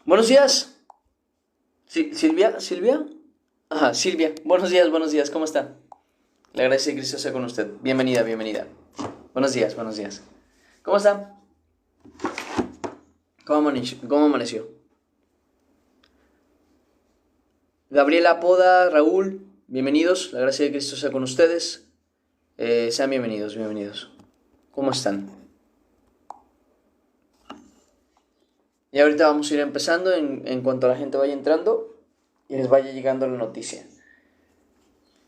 Buenos días. Silvia, Silvia. Ajá, Silvia. Buenos días, ¿cómo está? La gracia de Cristo sea con usted. Bienvenida, bienvenida. Buenos días, buenos días. ¿Cómo está? ¿Cómo amaneció? Gabriela Poda, Raúl, bienvenidos. La gracia de Cristo sea con ustedes. Sean bienvenidos, bienvenidos. ¿Cómo están? Y ahorita vamos a ir empezando en cuanto la gente vaya entrando y les vaya llegando la noticia.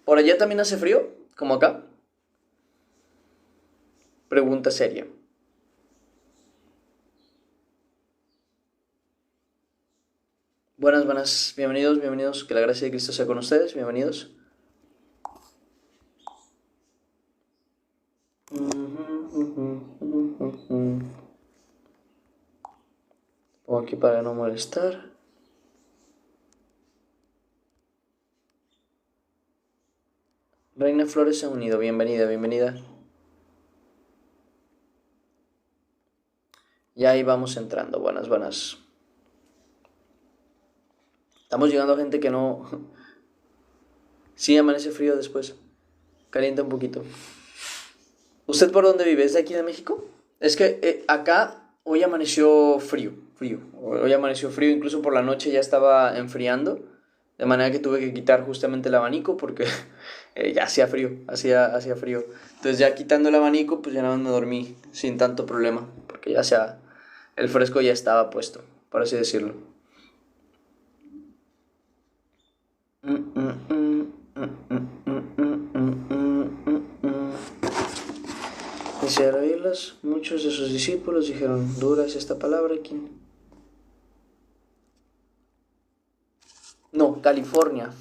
¿Por allá también hace frío? ¿Como acá? Pregunta seria. Buenas, buenas, bienvenidos, bienvenidos. Que la gracia de Cristo sea con ustedes, bienvenidos. Pongo aquí para no molestar. Reina Flores se ha unido, bienvenida, bienvenida. Y ahí vamos entrando, buenas, buenas. Estamos llegando a gente que no... Sí, amanece frío después. Calienta un poquito. ¿Usted por dónde vive? ¿Es de aquí de México? Es que acá hoy amaneció frío, frío. Hoy amaneció frío, incluso por la noche ya estaba enfriando. De manera que tuve que quitar justamente el abanico porque ya hacía frío, hacía frío. Entonces ya quitando el abanico, pues ya nada más me dormí sin tanto problema. Porque ya sea, el fresco ya estaba puesto, por así decirlo. Dice, al oírlas, muchos de sus discípulos dijeron, ¿dura es esta palabra? ¿Quién? No, California.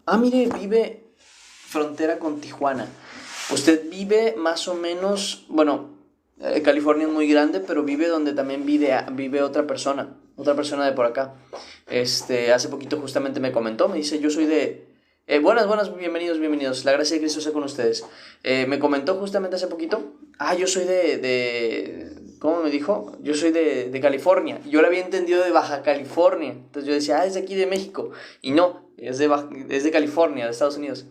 Ah, mire, vive frontera con Tijuana. Usted vive más o menos, bueno, California es muy grande, pero vive donde también vive otra persona de por acá. Hace poquito justamente me comentó, me dice, yo soy de... buenas, buenas, bienvenidos, bienvenidos. La gracia de Cristo sea con ustedes. Me comentó justamente hace poquito, yo soy ¿cómo me dijo? Yo soy de California. Yo lo había entendido de Baja California. Entonces yo decía, es de aquí de México. Y no, es de California, de Estados Unidos.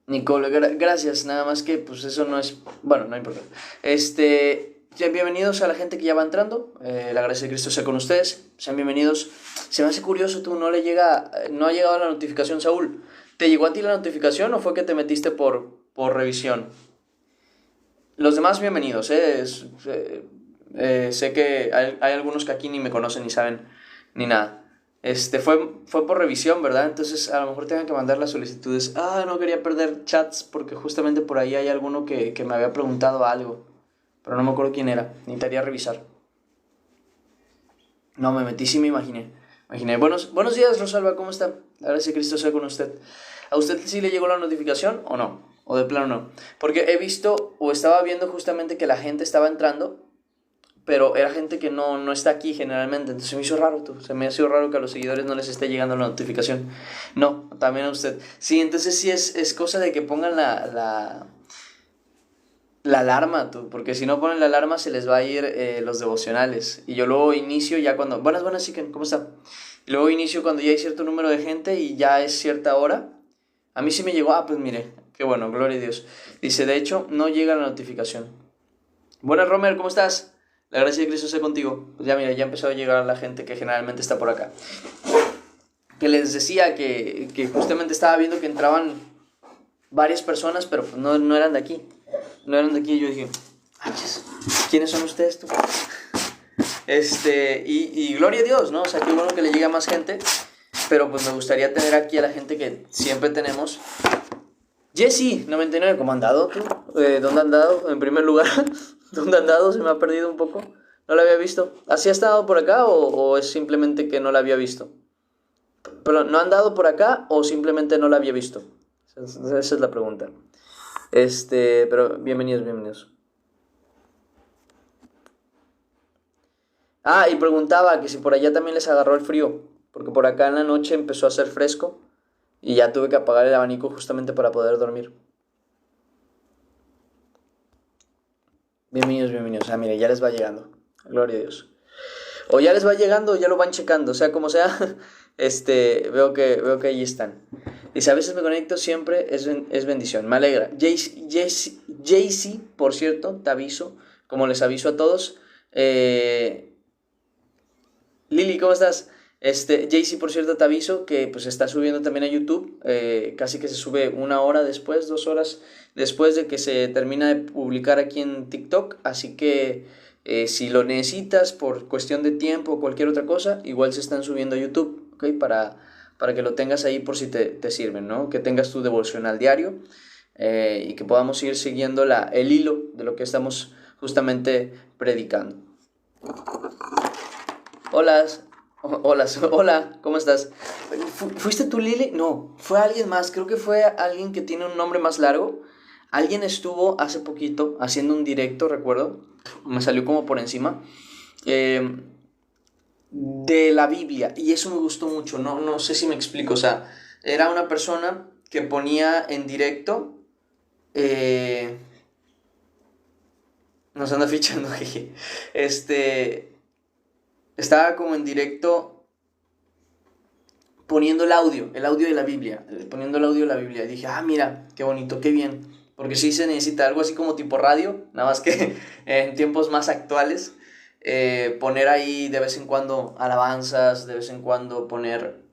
Nicole, gracias, nada más que pues eso no es, bueno, no importa. Bienvenidos a la gente que ya va entrando, la gracia de Cristo sea con ustedes, sean bienvenidos. Se me hace curioso, tú no ha llegado la notificación, Saúl. ¿Te llegó a ti la notificación o fue que te metiste por revisión? Los demás bienvenidos, sé que hay algunos que aquí ni me conocen ni saben ni nada. Fue por revisión, ¿verdad? Entonces a lo mejor tengan que mandar las solicitudes. No quería perder chats porque justamente por ahí hay alguno que me había preguntado algo. Pero no me acuerdo quién era. Necesitaría revisar. No, me metí, sí me imaginé. Buenos días, Rosalba, ¿cómo está? La gracia de Cristo sea con usted. ¿A usted sí le llegó la notificación o no? ¿O de plano no? Porque he visto o estaba viendo justamente que la gente estaba entrando, pero era gente que no está aquí generalmente, entonces se me hizo raro, se me ha sido raro que a los seguidores no les esté llegando la notificación. No, también a usted. Sí, entonces sí es cosa de que pongan la alarma, porque si no ponen la alarma se les va a ir los devocionales. Y yo luego inicio ya cuando... Buenas, buenas, chicken, ¿cómo está? Y luego inicio cuando ya hay cierto número de gente y ya es cierta hora. A mí sí me llegó, pues mire, qué bueno, gloria a Dios. Dice, de hecho, no llega la notificación. Buenas, Romer, ¿cómo estás? La gracia de Cristo sea contigo. Pues ya mira, ya empezó a llegar la gente que generalmente está por acá. Que les decía que justamente estaba viendo que entraban varias personas, pero pues no eran de aquí. No eran de aquí. Y yo dije, ¿quiénes son ustedes tú? Y gloria a Dios, ¿no? O sea, qué bueno que le llegue a más gente. Pero pues me gustaría tener aquí a la gente que siempre tenemos. Jesse, 99, ¿cómo han dado tú? ¿Dónde han dado? En primer lugar, ¿dónde han dado? Se me ha perdido un poco. No la había visto. ¿Así ha estado por acá o es simplemente que no la había visto? Pero ¿no han dado por acá o simplemente no la había visto? Esa es la pregunta. Pero bienvenidos, bienvenidos. Y preguntaba que si por allá también les agarró el frío, porque por acá en la noche empezó a hacer fresco y ya tuve que apagar el abanico justamente para poder dormir. Bienvenidos, bienvenidos. Mire, ya les va llegando. Gloria a Dios. O ya les va llegando, o ya lo van checando, o sea, como sea, veo que ahí están. Dice, a veces me conecto, siempre es bendición, me alegra. Jaycee, por cierto, te aviso, como les aviso a todos. Lili, ¿cómo estás? Jaycee, por cierto, te aviso que pues está subiendo también a YouTube, casi que se sube 1 hora después, 2 horas después de que se termina de publicar aquí en TikTok, así que si lo necesitas por cuestión de tiempo o cualquier otra cosa, igual se están subiendo a YouTube, ¿ok? Para que lo tengas ahí por si te sirven, ¿no? Que tengas tu devocional diario y que podamos ir siguiendo el hilo de lo que estamos justamente predicando. Hola, hola, ¿cómo estás? ¿Fuiste tú, Lili? No, fue alguien más, creo que fue alguien que tiene un nombre más largo. Alguien estuvo hace poquito haciendo un directo, recuerdo, me salió como por encima, eh, de la Biblia, y eso me gustó mucho, no sé si me explico, o sea, era una persona que ponía en directo, eh, nos anda fichando, jeje, estaba como en directo poniendo el audio de la Biblia, poniendo el audio de la Biblia. Y dije, mira, qué bonito, qué bien. Porque sí se necesita algo así como tipo radio, nada más que en tiempos más actuales. Poner ahí de vez en cuando alabanzas, de vez en cuando poner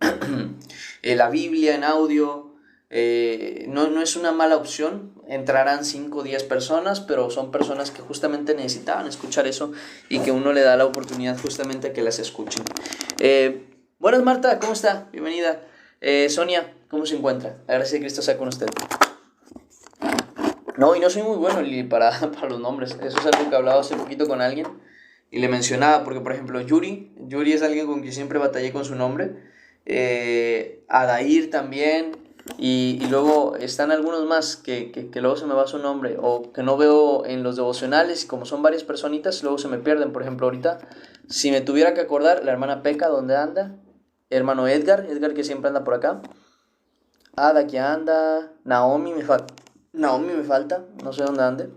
la Biblia en audio. No es una mala opción, entrarán 5 o 10 personas, pero son personas que justamente necesitaban escuchar eso y que uno le da la oportunidad justamente a que las escuchen. Buenas, Marta, ¿cómo está? Bienvenida. Sonia, ¿cómo se encuentra? La gracia de Cristo sea con usted. No, y no soy muy bueno, Lili, para los nombres. Eso es algo que hablaba hace poquito con alguien y le mencionaba, porque por ejemplo, Yuri es alguien con quien siempre batallé con su nombre. Adair también. Y luego están algunos más que luego se me va su nombre o que no veo en los devocionales y como son varias personitas, luego se me pierden. Por ejemplo, ahorita, si me tuviera que acordar, la hermana Peca, ¿dónde anda? Hermano Edgar que siempre anda por acá. Ada que anda. Naomi me falta, no sé dónde ande.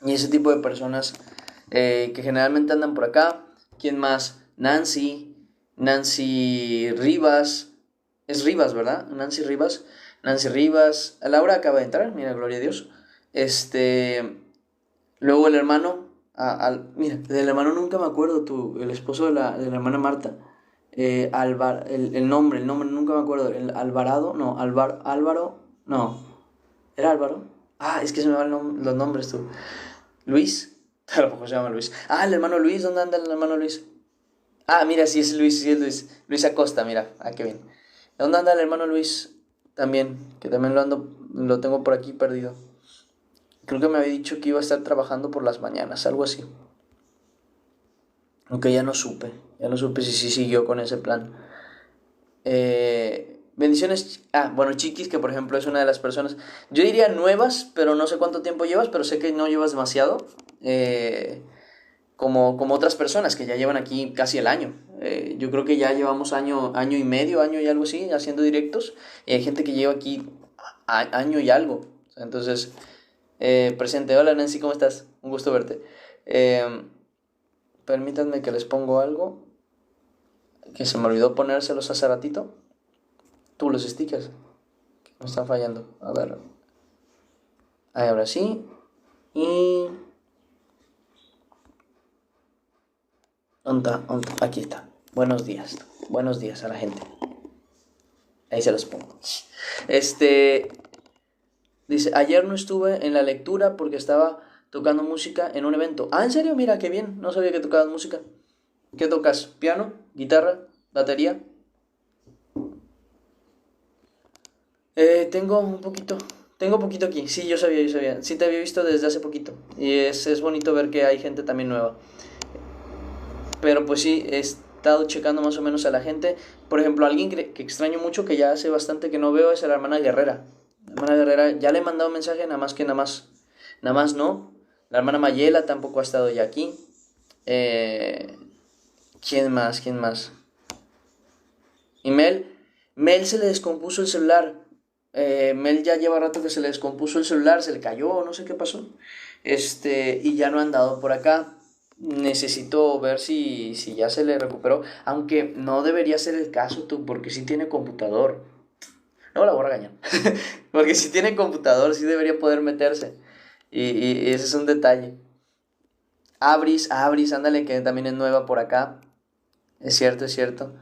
Y ese tipo de personas que generalmente andan por acá. ¿Quién más? Nancy Rivas. Es Rivas, ¿verdad? Nancy Rivas. Laura acaba de entrar, mira, gloria a Dios. Luego el hermano. Mira, del hermano nunca me acuerdo, el esposo de la hermana Marta. El nombre nunca me acuerdo. Alvarado, no, Álvaro, no. ¿Era Álvaro? Es que se me van los nombres tú. Luis, a lo mejor se llama Luis. El hermano Luis, ¿dónde anda el hermano Luis? Mira, sí es Luis, sí es Luis. Luis Acosta, mira, qué bien. ¿Dónde anda el hermano Luis? También, que también lo tengo por aquí perdido. Creo que me había dicho que iba a estar trabajando por las mañanas, algo así. Aunque ya no supe si sí siguió con ese plan. Bendiciones. Bueno, Chiquis, que por ejemplo es una de las personas, yo diría nuevas, pero no sé cuánto tiempo llevas, pero sé que no llevas demasiado. Como otras personas que ya llevan aquí casi el año. Yo creo que ya llevamos año y medio, año y algo así, haciendo directos. Y hay gente que lleva aquí año y algo. Entonces, presente. Hola Nancy, ¿cómo estás? Un gusto verte. Permítanme que les pongo algo que se me olvidó ponérselos hace ratito. Los stickers me están fallando. A ver. Ahora sí. Y... Aquí está. Buenos días. Buenos días a la gente. Ahí se los pongo. Dice, ayer no estuve en la lectura porque estaba tocando música en un evento. ¿En serio? Mira, qué bien. No sabía que tocabas música. ¿Qué tocas? ¿Piano? ¿Guitarra? ¿Batería? Tengo poquito aquí. Sí, yo sabía. Sí te había visto desde hace poquito. Y es bonito ver que hay gente también nueva. Pero pues sí, he estado checando más o menos a la gente. Por ejemplo, alguien que extraño mucho, que ya hace bastante que no veo, es a la hermana Guerrera. La hermana Guerrera, ya le he mandado un mensaje, nada más no. La hermana Mayela tampoco ha estado ya aquí. ¿Quién más? Y Mel se le descompuso el celular. Mel ya lleva rato que se le descompuso el celular, se le cayó, no sé qué pasó. y ya no han dado por acá. Necesito ver si ya se le recuperó, aunque no debería ser el caso tú, porque sí tiene computador. No la voy a regañar, porque si tiene computador sí debería poder meterse, y ese es un detalle. Abris, ándale, que también es nueva por acá. Es cierto, es cierto.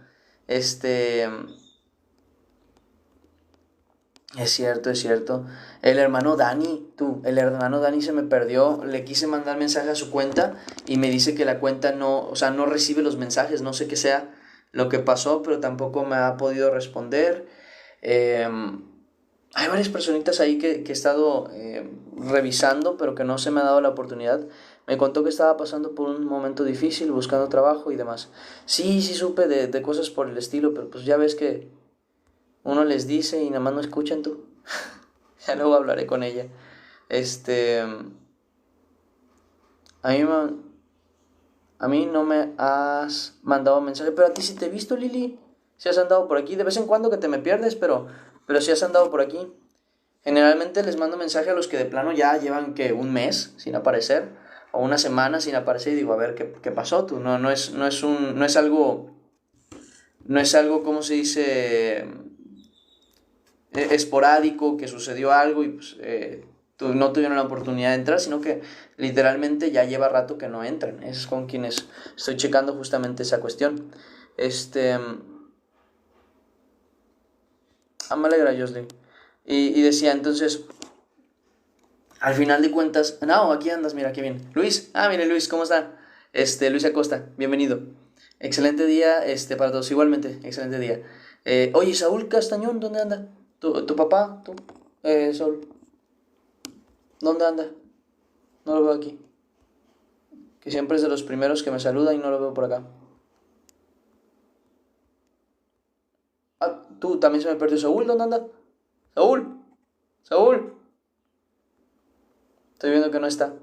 Este, es cierto, es cierto. El hermano Dani se me perdió. Le quise mandar mensaje a su cuenta y me dice que la cuenta no, o sea, no recibe los mensajes. No sé qué sea lo que pasó, pero tampoco me ha podido responder. Eh, Hay varias personitas ahí que he estado revisando, pero que no se me ha dado la oportunidad. Me contó que estaba pasando por un momento difícil, buscando trabajo y demás. Sí, sí supe de cosas por el estilo, pero pues ya ves que uno les dice y nada más no escuchan tú. Ya luego hablaré con ella. Este, a mí, a mí no me has mandado mensaje, pero a ti sí te he visto, Lili. Si has andado por aquí, de vez en cuando que te me pierdes, pero si has andado por aquí. Generalmente les mando mensaje a los que de plano ya llevan que un mes sin aparecer o una semana sin aparecer y digo, a ver qué pasó tú. No es algo, ¿cómo se dice? Esporádico, que sucedió algo y pues no tuvieron la oportunidad de entrar, sino que literalmente ya lleva rato que no entran. Es con quienes estoy checando justamente esa cuestión. Me alegra, Jocelyn. Y decía, entonces, al final de cuentas, no, aquí andas, mira, qué bien. Luis, mire Luis, ¿cómo está? Luis Acosta, bienvenido. Excelente día, para todos, igualmente, excelente día. Oye, Saúl Castañón, ¿dónde anda? ¿Tu papá? ¿Tú? Saúl, ¿dónde anda? No lo veo aquí. Que siempre es de los primeros que me saluda y no lo veo por acá. Tú, también se me perdió Saúl, ¿dónde anda? Saúl, Saúl. Estoy viendo que no está.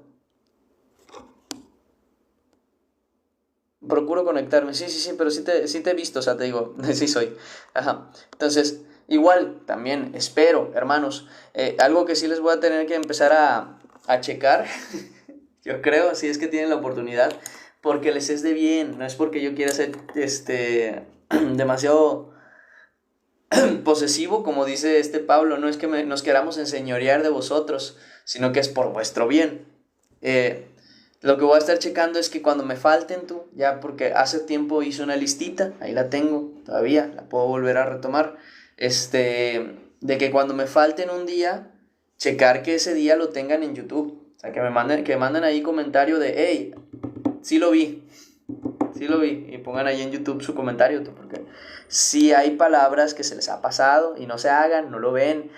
Procuro conectarme, sí, sí, sí, pero sí te he visto, o sea, te digo, sí soy. Ajá. Entonces, igual, también espero, hermanos, algo que sí les voy a tener que empezar a checar, yo creo, si es que tienen la oportunidad, porque les es de bien, no es porque yo quiera ser, demasiado posesivo, como dice Pablo, no es que nos queramos enseñorear de vosotros, sino que es por vuestro bien. Eh, lo que voy a estar checando es que cuando me falten tú, ya porque hace tiempo hice una listita, ahí la tengo todavía, la puedo volver a retomar, de que cuando me falten un día, checar que ese día lo tengan en YouTube. O sea, que manden ahí comentario de, hey, sí lo vi, sí lo vi, y pongan ahí en YouTube su comentario, tú, porque si hay palabras que se les ha pasado y no se hagan, no lo ven,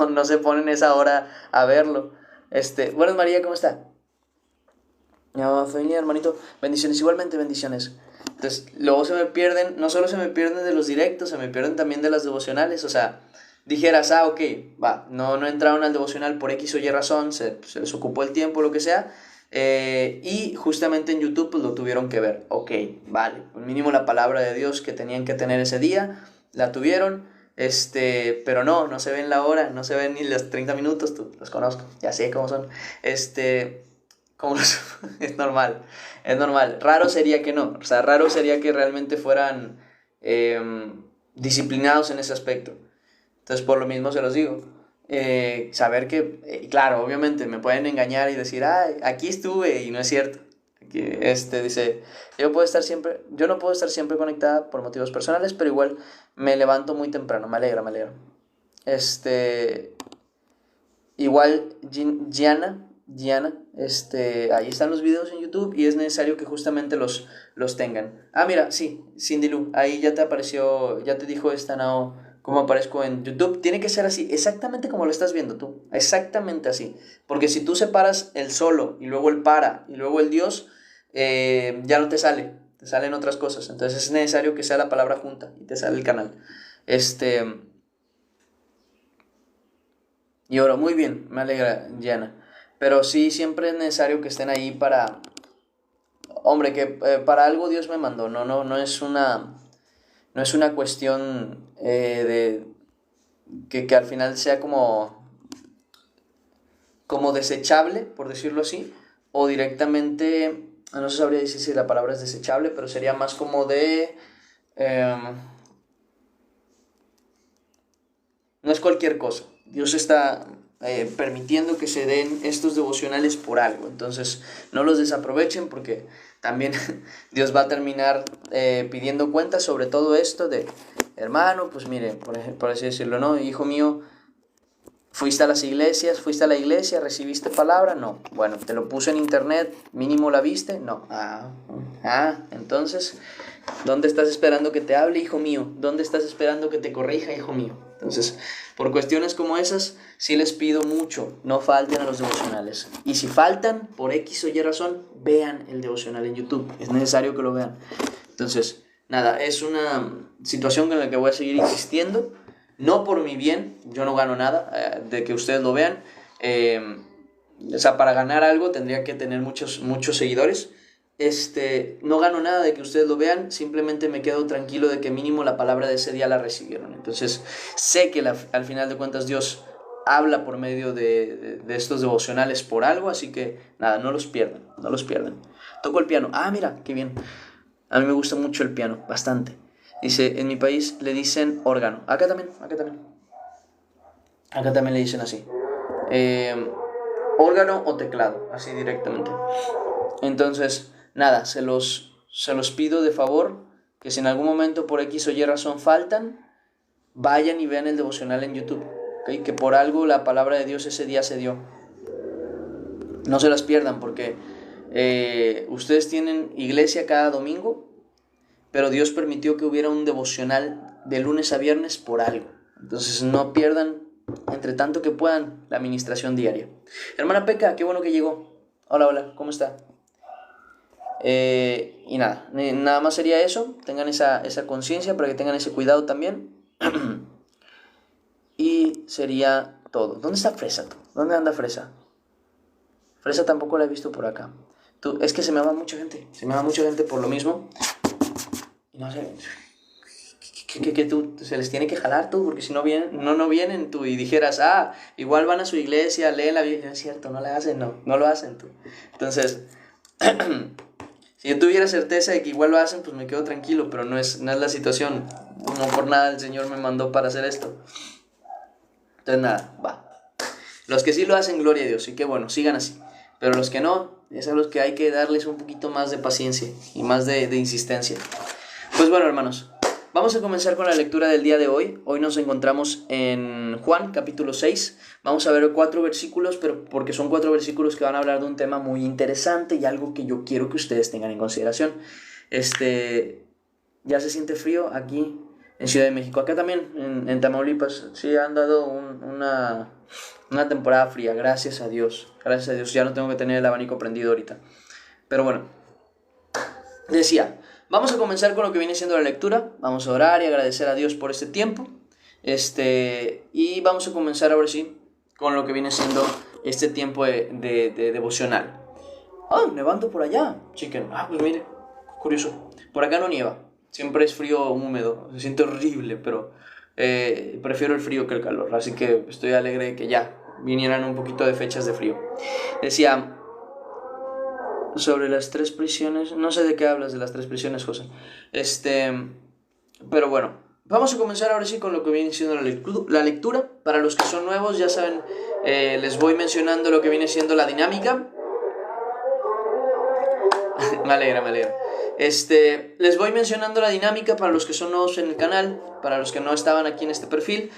no se ponen esa hora a verlo. Buenas María, ¿cómo está? No, Feña, hermanito, bendiciones, igualmente bendiciones. Entonces, luego se me pierden, no solo se me pierden de los directos, se me pierden también de las devocionales, o sea, dijeras, ok, va, no entraron al devocional por X o Y razón, se les ocupó el tiempo, lo que sea, y justamente en YouTube pues lo tuvieron que ver, ok, vale, pues mínimo la palabra de Dios que tenían que tener ese día, la tuvieron, pero no se ven la hora, no se ven ni los 30 minutos, tú, los conozco, ya sé cómo son, como los, es normal, es normal. Raro sería que no, o sea, raro sería que realmente fueran disciplinados en ese aspecto. Entonces, por lo mismo se los digo. Saber que, claro, obviamente me pueden engañar y decir, ay, aquí estuve, y no es cierto. Aquí, dice, yo no puedo estar siempre conectada por motivos personales, pero igual me levanto muy temprano, me alegra, me alegra. Igual, Gianna, ahí están los videos en YouTube y es necesario que justamente los tengan. Mira, sí, Cindy Lou, ahí ya te apareció, ya te dijo Nao cómo aparezco en YouTube. Tiene que ser así, exactamente como lo estás viendo tú, exactamente así. Porque si tú separas el solo y luego el para y luego el Dios, ya no te sale, te salen otras cosas. Entonces es necesario que sea la palabra junta y te sale el canal. Y oro, muy bien, me alegra, Diana. Pero sí, siempre es necesario que estén ahí para... Hombre, que para algo Dios me mandó, no es una cuestión de que al final sea como como desechable, por decirlo así, o directamente, no se sabría decir si la palabra es desechable, pero sería más como de... no es cualquier cosa. Dios está permitiendo que se den estos devocionales por algo. Entonces, no los desaprovechen porque también Dios va a terminar pidiendo cuentas sobre todo esto de, hermano, pues mire, por así decirlo, ¿no? Hijo mío, ¿fuiste a las iglesias? ¿Fuiste a la iglesia? ¿Recibiste palabra? No. Bueno, te lo puse en internet, mínimo la viste. No. Entonces, ¿dónde estás esperando que te hable, hijo mío? ¿Dónde estás esperando que te corrija, hijo mío? Entonces, por cuestiones como esas, sí les pido mucho, no falten a los devocionales. Y si faltan, por X o Y razón, vean el devocional en YouTube. Es necesario que lo vean. Entonces, nada, es una situación en la que voy a seguir insistiendo. No por mi bien, yo no gano nada de que ustedes lo vean. O sea, para ganar algo tendría que tener muchos seguidores. No gano nada de que ustedes lo vean, simplemente me quedo tranquilo de que mínimo la palabra de ese día la recibieron. Entonces, sé que al final de cuentas Dios habla por medio de estos devocionales por algo, así que nada, no los pierdan, no los pierdan. Toco el piano. Mira, qué bien. A mí me gusta mucho el piano, bastante. Dice, en mi país le dicen órgano. Acá también. Acá también le dicen así. Órgano o teclado, así directamente. Entonces, nada, se los pido de favor que si en algún momento por X o Y razón faltan, vayan y vean el devocional en YouTube. ¿Okay? Que por algo la palabra de Dios ese día se dio. No se las pierdan porque ustedes tienen iglesia cada domingo, pero Dios permitió que hubiera un devocional de lunes a viernes por algo. Entonces no pierdan, entre tanto que puedan, la administración diaria. Hermana Peca, qué bueno que llegó. Hola, ¿cómo está? Y nada más sería eso. Tengan esa conciencia para que tengan ese cuidado también. Y sería todo. ¿Dónde está Fresa tú? ¿Dónde anda Fresa? Fresa tampoco la he visto por acá. Es que se me va mucha gente. Se me va mucha gente por lo mismo. Y no sé, que tú se les tiene que jalar tú, porque si no vienen tú y dijeras, igual van a su iglesia, leen la Biblia. No es cierto, no la hacen, no lo hacen tú. Entonces, si yo tuviera certeza de que igual lo hacen, pues me quedo tranquilo, pero no es la situación. No por nada el Señor me mandó para hacer esto. Entonces nada, va. Los que sí lo hacen, gloria a Dios, y que bueno, sigan así. Pero los que no, es a los que hay que darles un poquito más de paciencia y más de insistencia. Pues bueno, hermanos, vamos a comenzar con la lectura del día de hoy. Hoy nos encontramos en Juan, capítulo 6. Vamos a ver 4 versículos, pero porque son 4 versículos que van a hablar de un tema muy interesante y algo que yo quiero que ustedes tengan en consideración. Ya se siente frío aquí en Ciudad de México. Acá también, en Tamaulipas, sí han dado una temporada fría, gracias a Dios. Gracias a Dios, ya no tengo que tener el abanico prendido ahorita. Pero bueno, decía... Vamos a comenzar con lo que viene siendo la lectura. Vamos a orar y agradecer a Dios por este tiempo. Y vamos a comenzar ahora sí con lo que viene siendo este tiempo de devocional. Nevando por allá, chicken. Pues mire, curioso. Por acá no nieva. Siempre es frío húmedo. Se siente horrible, pero prefiero el frío que el calor. Así que estoy alegre de que ya vinieran un poquito de fechas de frío. Decía... sobre las 3 prisiones, no sé de qué hablas de las 3 prisiones, José. Pero bueno, vamos a comenzar ahora sí con lo que viene siendo la lectura. Para los que son nuevos, ya saben, les voy mencionando lo que viene siendo la dinámica. Me alegra. Les voy mencionando la dinámica para los que son nuevos en el canal, para los que no estaban aquí en este perfil.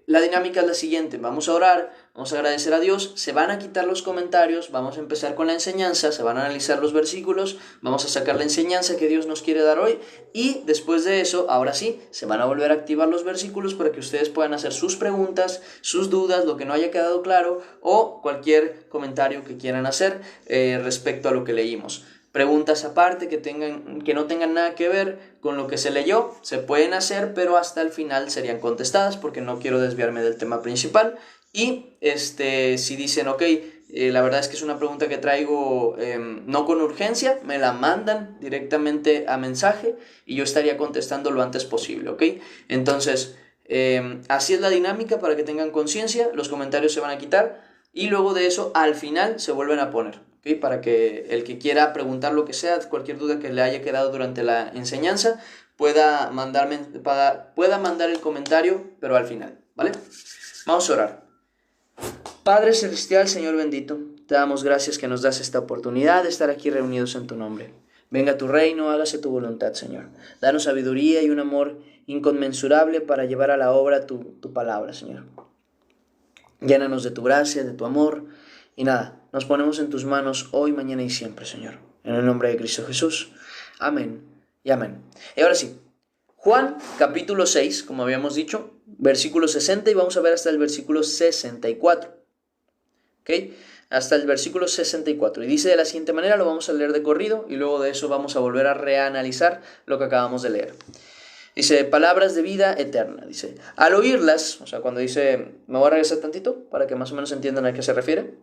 La dinámica es la siguiente: vamos a orar, vamos a agradecer a Dios, se van a quitar los comentarios, vamos a empezar con la enseñanza, se van a analizar los versículos, vamos a sacar la enseñanza que Dios nos quiere dar hoy y después de eso, ahora sí, se van a volver a activar los versículos para que ustedes puedan hacer sus preguntas, sus dudas, lo que no haya quedado claro o cualquier comentario que quieran hacer respecto a lo que leímos. Preguntas aparte que no tengan nada que ver con lo que se leyó, se pueden hacer, pero hasta el final serían contestadas porque no quiero desviarme del tema principal. Y si dicen, ok, la verdad es que es una pregunta que traigo no con urgencia, me la mandan directamente a mensaje y yo estaría contestando lo antes posible, ¿ok? Entonces, así es la dinámica para que tengan conciencia, los comentarios se van a quitar y luego de eso al final se vuelven a poner, ¿okay? Para que el que quiera preguntar lo que sea, cualquier duda que le haya quedado durante la enseñanza, pueda mandar el comentario, pero al final, ¿vale? Vamos a orar. Padre Celestial, Señor bendito, te damos gracias que nos das esta oportunidad de estar aquí reunidos en tu nombre. Venga tu reino, hágase tu voluntad, Señor. Danos sabiduría y un amor inconmensurable para llevar a la obra tu palabra, Señor. Llénanos de tu gracia, de tu amor, y nada, nos ponemos en tus manos hoy, mañana y siempre, Señor. En el nombre de Cristo Jesús. Amén y amén. Y ahora sí, Juan capítulo 6, como habíamos dicho, versículo 60, y vamos a ver hasta el versículo 64. ¿Ok? Hasta el versículo 64. Y dice de la siguiente manera, lo vamos a leer de corrido, y luego de eso vamos a volver a reanalizar lo que acabamos de leer. Dice, palabras de vida eterna. Dice, al oírlas, o sea, cuando dice, me voy a regresar tantito para que más o menos entiendan a qué se refiere.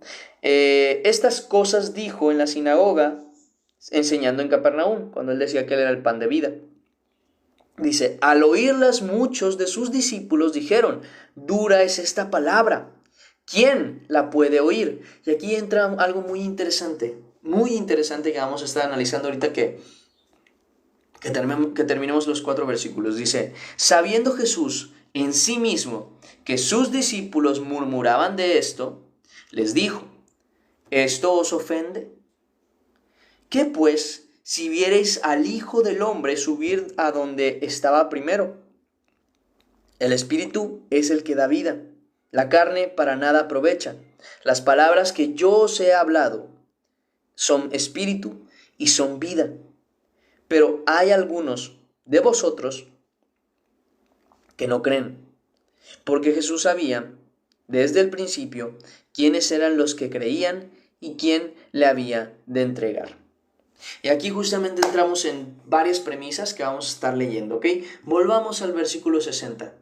Estas cosas dijo en la sinagoga, enseñando en Capernaum, cuando él decía que él era el pan de vida. Dice, al oírlas muchos de sus discípulos dijeron, dura es esta palabra, ¿quién la puede oír? Y aquí entra algo muy interesante que vamos a estar analizando ahorita que terminemos los 4 versículos. Dice, sabiendo Jesús en sí mismo que sus discípulos murmuraban de esto, les dijo, ¿esto os ofende? ¿Qué pues, si viereis al Hijo del Hombre subir a donde estaba primero? El Espíritu es el que da vida, la carne para nada aprovecha. Las palabras que yo os he hablado son espíritu y son vida. Pero hay algunos de vosotros que no creen, porque Jesús sabía desde el principio quiénes eran los que creían y quién le había de entregar. Y aquí justamente entramos en varias premisas que vamos a estar leyendo, ¿ok? Volvamos al versículo 60.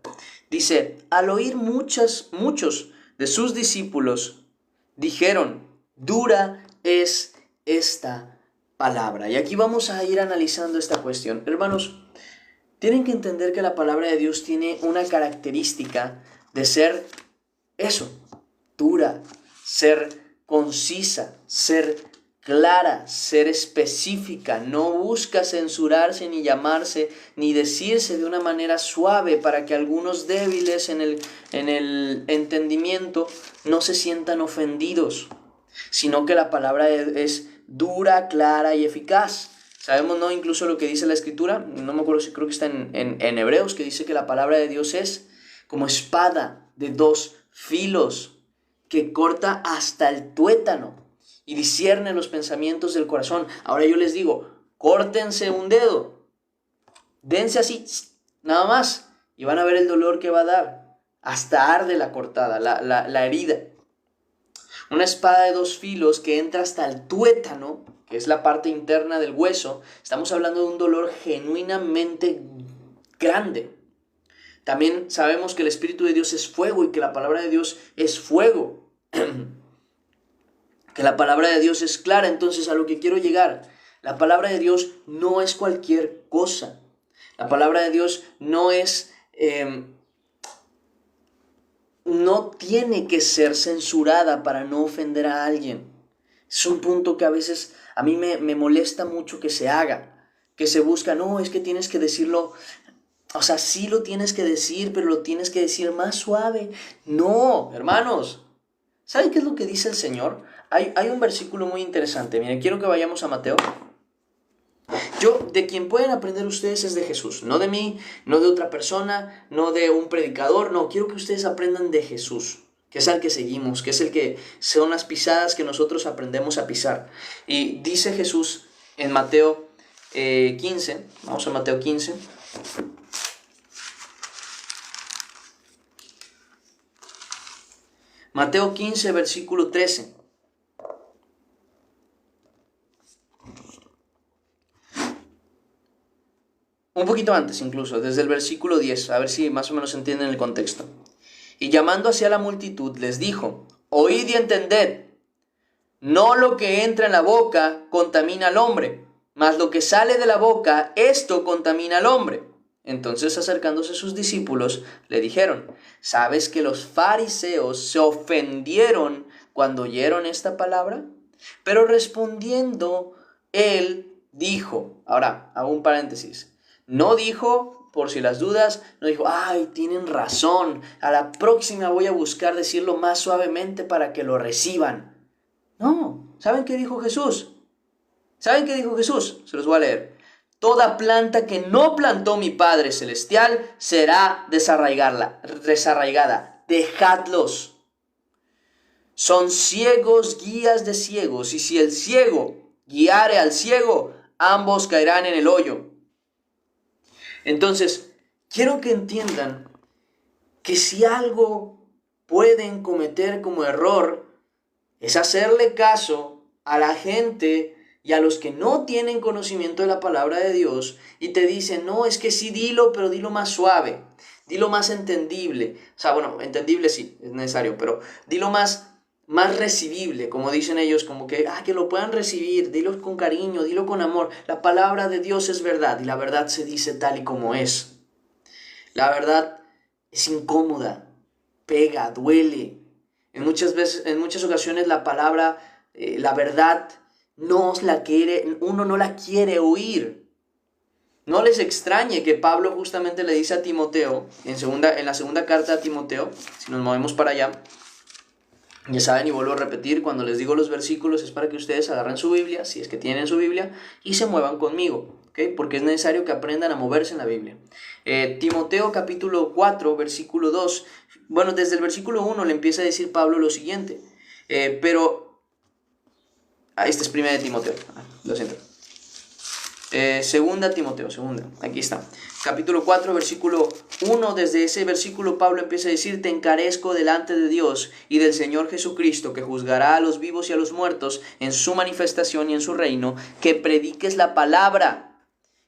Dice, al oír muchos de sus discípulos dijeron, dura es esta palabra. Y aquí vamos a ir analizando esta cuestión. Hermanos, tienen que entender que la palabra de Dios tiene una característica de ser eso, dura, ser concisa, ser clara, ser específica. No busca censurarse, ni llamarse, ni decirse de una manera suave para que algunos débiles en el entendimiento no se sientan ofendidos, sino que la palabra es dura, clara y eficaz. Sabemos, ¿no? Incluso lo que dice la Escritura, no me acuerdo si creo que está en Hebreos, que dice que la palabra de Dios es como espada de 2 filos, que corta hasta el tuétano y discierne los pensamientos del corazón. Ahora yo les digo, córtense un dedo, dense así, nada más, y van a ver el dolor que va a dar. Hasta arde la cortada, la herida. Una espada de 2 filos que entra hasta el tuétano, que es la parte interna del hueso. Estamos hablando de un dolor genuinamente grande. También sabemos que el Espíritu de Dios es fuego y que la palabra de Dios es fuego. Que la palabra de Dios es clara. Entonces, a lo que quiero llegar, la palabra de Dios no es cualquier cosa. La palabra de Dios no es... no tiene que ser censurada para no ofender a alguien. Es un punto que a veces a mí me molesta mucho que se haga, que se busca, no, es que tienes que decirlo, o sea, sí lo tienes que decir, pero lo tienes que decir más suave. No, hermanos, ¿saben qué es lo que dice el Señor? Hay un versículo muy interesante. Miren, quiero que vayamos a Mateo. De quien pueden aprender ustedes es de Jesús, no de mí, no de otra persona, no de un predicador, no, quiero que ustedes aprendan de Jesús, que es al que seguimos, que es el que son las pisadas que nosotros aprendemos a pisar. Y dice Jesús en Mateo 15, vamos a Mateo 15. Mateo 15, versículo 13. Un poquito antes incluso, desde el versículo 10, a ver si más o menos entienden el contexto. Y llamando hacia la multitud les dijo, oíd y entended, no lo que entra en la boca contamina al hombre, mas lo que sale de la boca, esto contamina al hombre. Entonces acercándose sus discípulos le dijeron, ¿sabes que los fariseos se ofendieron cuando oyeron esta palabra? Pero respondiendo, él dijo, ahora, hago un paréntesis, no dijo, por si las dudas, no dijo, ay, tienen razón, a la próxima voy a buscar decirlo más suavemente para que lo reciban. No, ¿saben qué dijo Jesús? ¿Saben qué dijo Jesús? Se los voy a leer. Toda planta que no plantó mi Padre Celestial será desarraigada. Dejadlos. Son ciegos guías de ciegos, y si el ciego guiare al ciego, ambos caerán en el hoyo. Entonces, quiero que entiendan que si algo pueden cometer como error, es hacerle caso a la gente y a los que no tienen conocimiento de la palabra de Dios y te dicen, no, es que sí dilo, pero dilo más suave, dilo más entendible. O sea, bueno, entendible sí, es necesario, pero dilo más recibible, como dicen ellos, como que lo puedan recibir, dilo con cariño, dilo con amor. La palabra de Dios es verdad y la verdad se dice tal y como es. La verdad es incómoda, pega, duele. En muchas ocasiones la palabra, la verdad, uno no la quiere oír. No les extrañe que Pablo justamente le dice a Timoteo, en la segunda carta a Timoteo, si nos movemos para allá, ya saben, y vuelvo a repetir, cuando les digo los versículos es para que ustedes agarren su Biblia, si es que tienen su Biblia, y se muevan conmigo, ¿ok? Porque es necesario que aprendan a moverse en la Biblia. Timoteo capítulo 4, versículo 2, bueno, desde el versículo 1 le empieza a decir Pablo lo siguiente, este es 1 de Timoteo, lo siento. Segunda Timoteo, aquí está. Capítulo 4, versículo 1, desde ese versículo Pablo empieza a decir, te encarezco delante de Dios y del Señor Jesucristo, que juzgará a los vivos y a los muertos en su manifestación y en su reino, que prediques la palabra,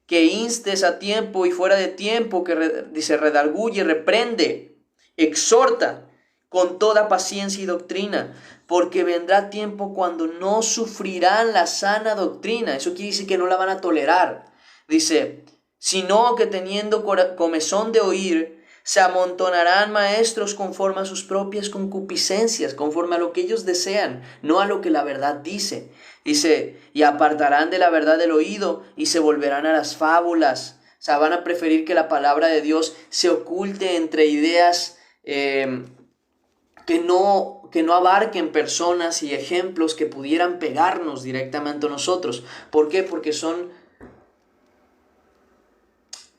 que instes a tiempo y fuera de tiempo, que dice, redarguye, reprende, exhorta con toda paciencia y doctrina, porque vendrá tiempo cuando no sufrirán la sana doctrina. Eso quiere decir que no la van a tolerar. Dice, sino que teniendo comezón de oír, se amontonarán maestros conforme a sus propias concupiscencias, conforme a lo que ellos desean, no a lo que la verdad dice. Dice, y apartarán de la verdad el oído y se volverán a las fábulas. O sea, van a preferir que la palabra de Dios se oculte entre ideas que no abarquen personas y ejemplos que pudieran pegarnos directamente a nosotros. ¿Por qué? Porque son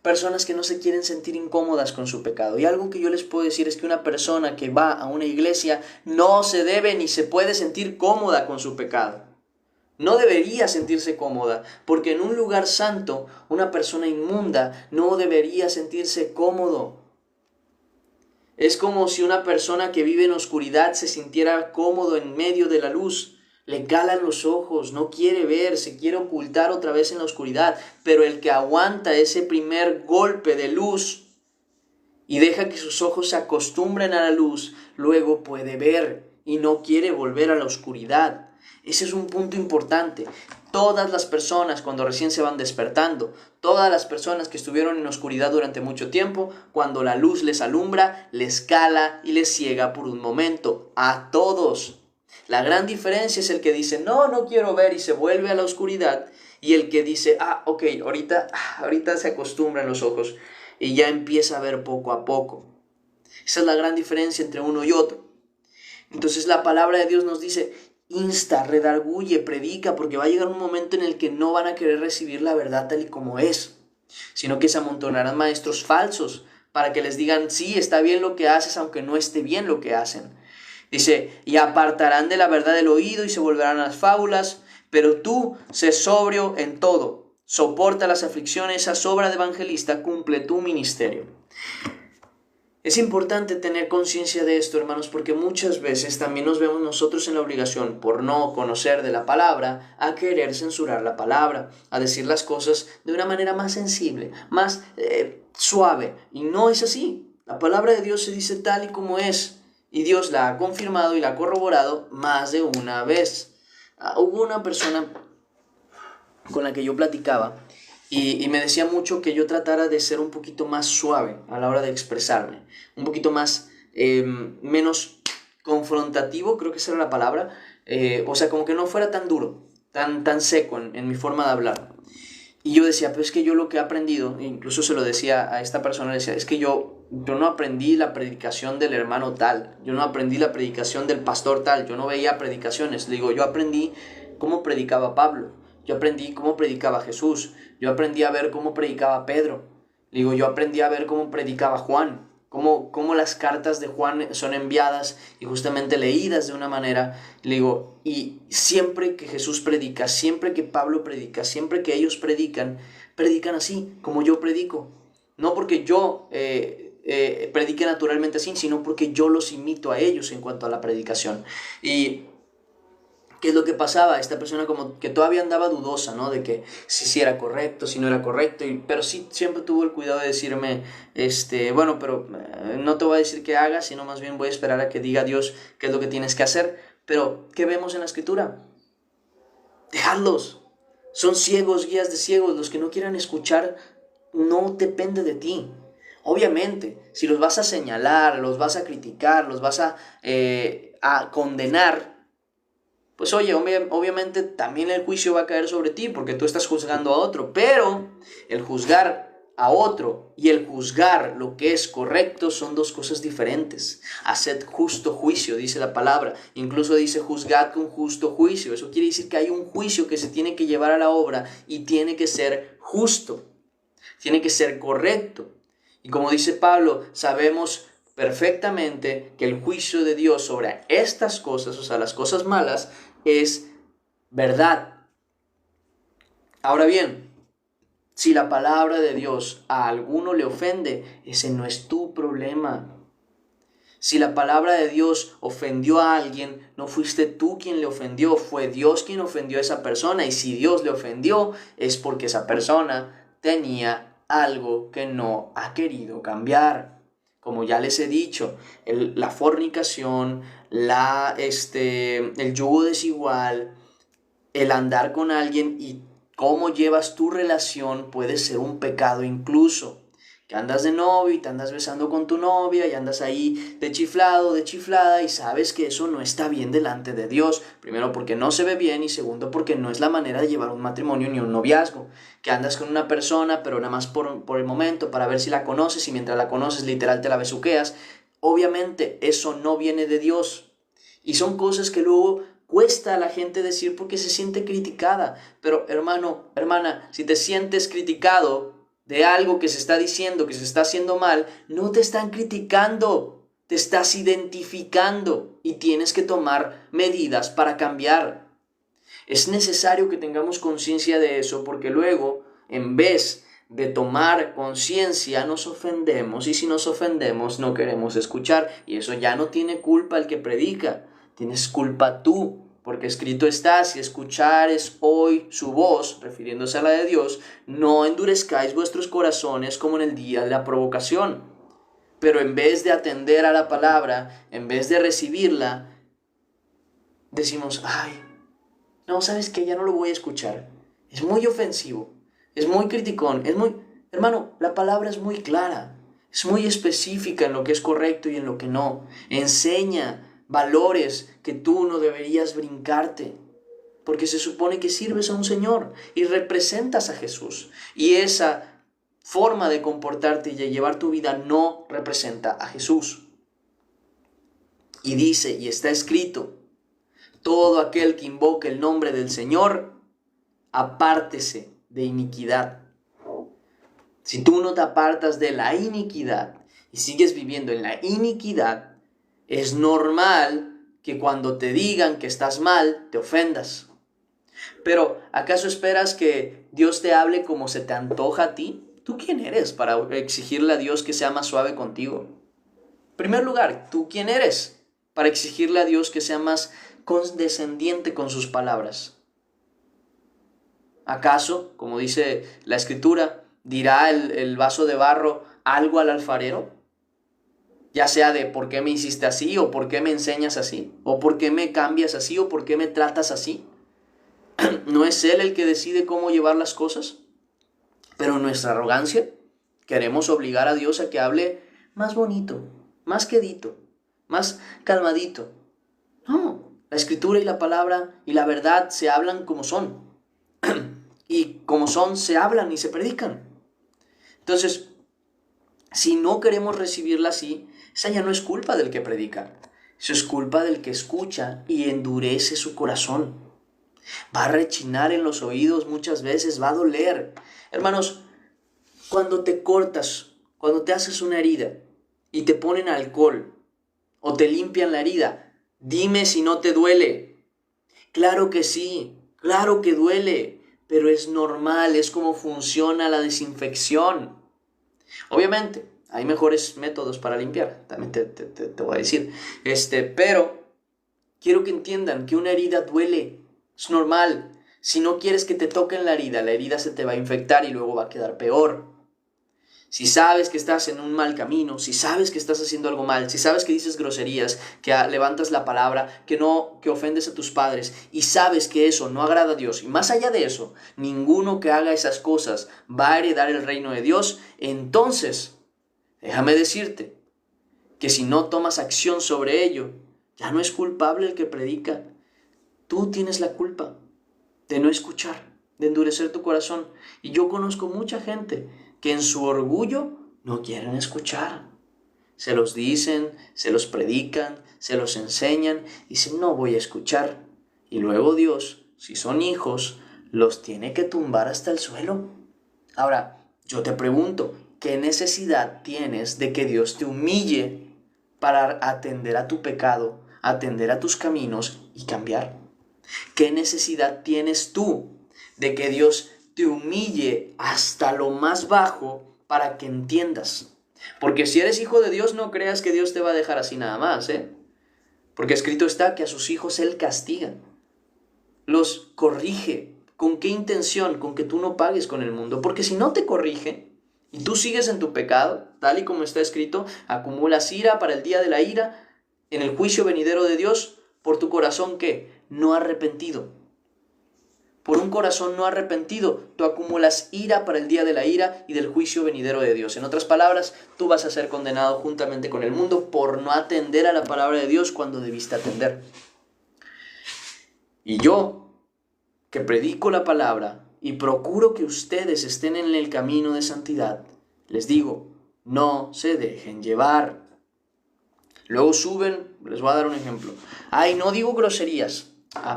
personas que no se quieren sentir incómodas con su pecado. Y algo que yo les puedo decir es que una persona que va a una iglesia no se debe ni se puede sentir cómoda con su pecado. No debería sentirse cómoda, porque en un lugar santo, una persona inmunda no debería sentirse cómodo. Es como si una persona que vive en oscuridad se sintiera cómodo en medio de la luz. Le calan los ojos, no quiere ver, se quiere ocultar otra vez en la oscuridad. Pero el que aguanta ese primer golpe de luz y deja que sus ojos se acostumbren a la luz, luego puede ver y no quiere volver a la oscuridad. Ese es un punto importante. Todas las personas cuando recién se van despertando, todas las personas que estuvieron en oscuridad durante mucho tiempo, cuando la luz les alumbra, les cala y les ciega por un momento. A todos. La gran diferencia es el que dice, no quiero ver y se vuelve a la oscuridad, y el que dice, ok, ahorita se acostumbran los ojos y ya empieza a ver poco a poco. Esa es la gran diferencia entre uno y otro. Entonces la palabra de Dios nos dice, insta, redarguye, predica, porque va a llegar un momento en el que no van a querer recibir la verdad tal y como es, sino que se amontonarán maestros falsos para que les digan, sí, está bien lo que haces, aunque no esté bien lo que hacen. Dice, y apartarán de la verdad el oído y se volverán a las fábulas, pero tú sé sobrio en todo, soporta las aflicciones, haz obra de evangelista, cumple tu ministerio. Es importante tener conciencia de esto, hermanos, porque muchas veces también nos vemos nosotros en la obligación, por no conocer de la palabra, a querer censurar la palabra, a decir las cosas de una manera más sensible, más suave. Y no es así. La palabra de Dios se dice tal y como es. Y Dios la ha confirmado y la ha corroborado más de una vez. Hubo una persona con la que yo platicaba y me decía mucho que yo tratara de ser un poquito más suave a la hora de expresarme, un poquito más, menos confrontativo, creo que esa era la palabra, o sea, como que no fuera tan duro, tan seco en mi forma de hablar. Y yo decía, pero es que yo lo que he aprendido, incluso se lo decía a esta persona, le decía, es que yo no aprendí la predicación del hermano tal, yo no aprendí la predicación del pastor tal, yo no veía predicaciones. Le digo, yo aprendí cómo predicaba Pablo, yo aprendí cómo predicaba Jesús, yo aprendí a ver cómo predicaba Pedro. Le digo, yo aprendí a ver cómo predicaba Juan, cómo las cartas de Juan son enviadas y justamente leídas de una manera. Le digo, y siempre que Jesús predica, siempre que Pablo predica, siempre que ellos predican, predican así, como yo predico. No porque yo predique naturalmente así, sino porque yo los imito a ellos en cuanto a la predicación. Y ¿qué es lo que pasaba? Esta persona como que todavía andaba dudosa, ¿no? De que si era correcto, si no era correcto, pero sí siempre tuvo el cuidado de decirme, bueno, pero no te voy a decir qué hagas, sino más bien voy a esperar a que diga Dios qué es lo que tienes que hacer. Pero, ¿qué vemos en la Escritura? Dejadlos. Son ciegos, guías de ciegos. Los que no quieran escuchar, no depende de ti. Obviamente, si los vas a señalar, los vas a criticar, los vas a condenar, pues oye, obviamente también el juicio va a caer sobre ti porque tú estás juzgando a otro, pero el juzgar a otro y el juzgar lo que es correcto son dos cosas diferentes. Haced justo juicio, dice la palabra. Incluso dice juzgad con justo juicio. Eso quiere decir que hay un juicio que se tiene que llevar a la obra y tiene que ser justo, tiene que ser correcto. Y como dice Pablo, sabemos perfectamente que el juicio de Dios sobre estas cosas, o sea, las cosas malas, es verdad. Ahora bien, si la palabra de Dios a alguno le ofende, ese no es tu problema. Si la palabra de Dios ofendió a alguien, no fuiste tú quien le ofendió, fue Dios quien ofendió a esa persona. Y si Dios le ofendió, es porque esa persona tenía algo que no ha querido cambiar. Como ya les he dicho, la fornicación, el yugo desigual, el andar con alguien y cómo llevas tu relación puede ser un pecado incluso. Que andas de novio y te andas besando con tu novia y andas ahí de chiflado, de chiflada y sabes que eso no está bien delante de Dios. Primero porque no se ve bien y segundo porque no es la manera de llevar un matrimonio ni un noviazgo. Que andas con una persona pero nada más por el momento para ver si la conoces y mientras la conoces literal te la besuqueas. Obviamente eso no viene de Dios. Y son cosas que luego cuesta a la gente decir porque se siente criticada. Pero hermano, hermana, si te sientes criticado de algo que se está diciendo, que se está haciendo mal, no te están criticando, te estás identificando y tienes que tomar medidas para cambiar. Es necesario que tengamos conciencia de eso porque luego, en vez de tomar conciencia, nos ofendemos y si nos ofendemos no queremos escuchar y eso ya no tiene culpa el que predica, tienes culpa tú. Porque escrito está, si escuchares hoy su voz, refiriéndose a la de Dios, no endurezcáis vuestros corazones como en el día de la provocación. Pero en vez de atender a la palabra, en vez de recibirla, decimos, ay, no, ¿sabes qué? Ya no lo voy a escuchar. Es muy ofensivo, es muy criticón, es muy... Hermano, la palabra es muy clara, es muy específica en lo que es correcto y en lo que no. Enseña valores que tú no deberías brincarte, porque se supone que sirves a un Señor y representas a Jesús. Y esa forma de comportarte y de llevar tu vida no representa a Jesús. Y dice, y está escrito, todo aquel que invoque el nombre del Señor, apártese de iniquidad. Si tú no te apartas de la iniquidad y sigues viviendo en la iniquidad, es normal que cuando te digan que estás mal, te ofendas. Pero, ¿acaso esperas que Dios te hable como se te antoja a ti? ¿Tú quién eres para exigirle a Dios que sea más suave contigo? En primer lugar, ¿tú quién eres para exigirle a Dios que sea más condescendiente con sus palabras? ¿Acaso, como dice la Escritura, dirá el vaso de barro algo al alfarero? Ya sea de por qué me hiciste así, o por qué me enseñas así, o por qué me cambias así, o por qué me tratas así. ¿No es Él el que decide cómo llevar las cosas? Pero en nuestra arrogancia queremos obligar a Dios a que hable más bonito, más quedito, más calmadito. No, la escritura y la palabra y la verdad se hablan como son. Y como son, se hablan y se predican. Entonces, si no queremos recibirla así, esa ya no es culpa del que predica. Eso es culpa del que escucha y endurece su corazón. Va a rechinar en los oídos muchas veces, va a doler. Hermanos, cuando te cortas, cuando te haces una herida y te ponen alcohol o te limpian la herida, dime si no te duele. Claro que sí, claro que duele, pero es normal, es como funciona la desinfección. Obviamente, hay mejores métodos para limpiar, también te voy a decir. Pero quiero que entiendan que una herida duele, es normal. Si no quieres que te toquen la herida se te va a infectar y luego va a quedar peor. Si sabes que estás en un mal camino, si sabes que estás haciendo algo mal, si sabes que dices groserías, que levantas la palabra, que ofendes a tus padres y sabes que eso no agrada a Dios, y más allá de eso, ninguno que haga esas cosas va a heredar el reino de Dios, entonces, déjame decirte que si no tomas acción sobre ello, ya no es culpable el que predica. Tú tienes la culpa de no escuchar, de endurecer tu corazón. Y yo conozco mucha gente que en su orgullo no quieren escuchar. Se los dicen, se los predican, se los enseñan, y dicen, no voy a escuchar. Y luego Dios, si son hijos, los tiene que tumbar hasta el suelo. Ahora, yo te pregunto, ¿qué necesidad tienes de que Dios te humille para atender a tu pecado, atender a tus caminos y cambiar? ¿Qué necesidad tienes tú de que Dios te humille hasta lo más bajo para que entiendas? Porque si eres hijo de Dios, no creas que Dios te va a dejar así nada más, Porque escrito está que a sus hijos Él castiga, los corrige. ¿Con qué intención? Con que tú no pagues con el mundo. Porque si no te corrige y tú sigues en tu pecado, tal y como está escrito, acumulas ira para el día de la ira, en el juicio venidero de Dios, por tu corazón que no arrepentido. Por un corazón no arrepentido, tú acumulas ira para el día de la ira y del juicio venidero de Dios. En otras palabras, tú vas a ser condenado juntamente con el mundo por no atender a la palabra de Dios cuando debiste atender. Y yo, que predico la palabra y procuro que ustedes estén en el camino de santidad, les digo, no se dejen llevar. Luego suben, les voy a dar un ejemplo. Ay, no digo groserías.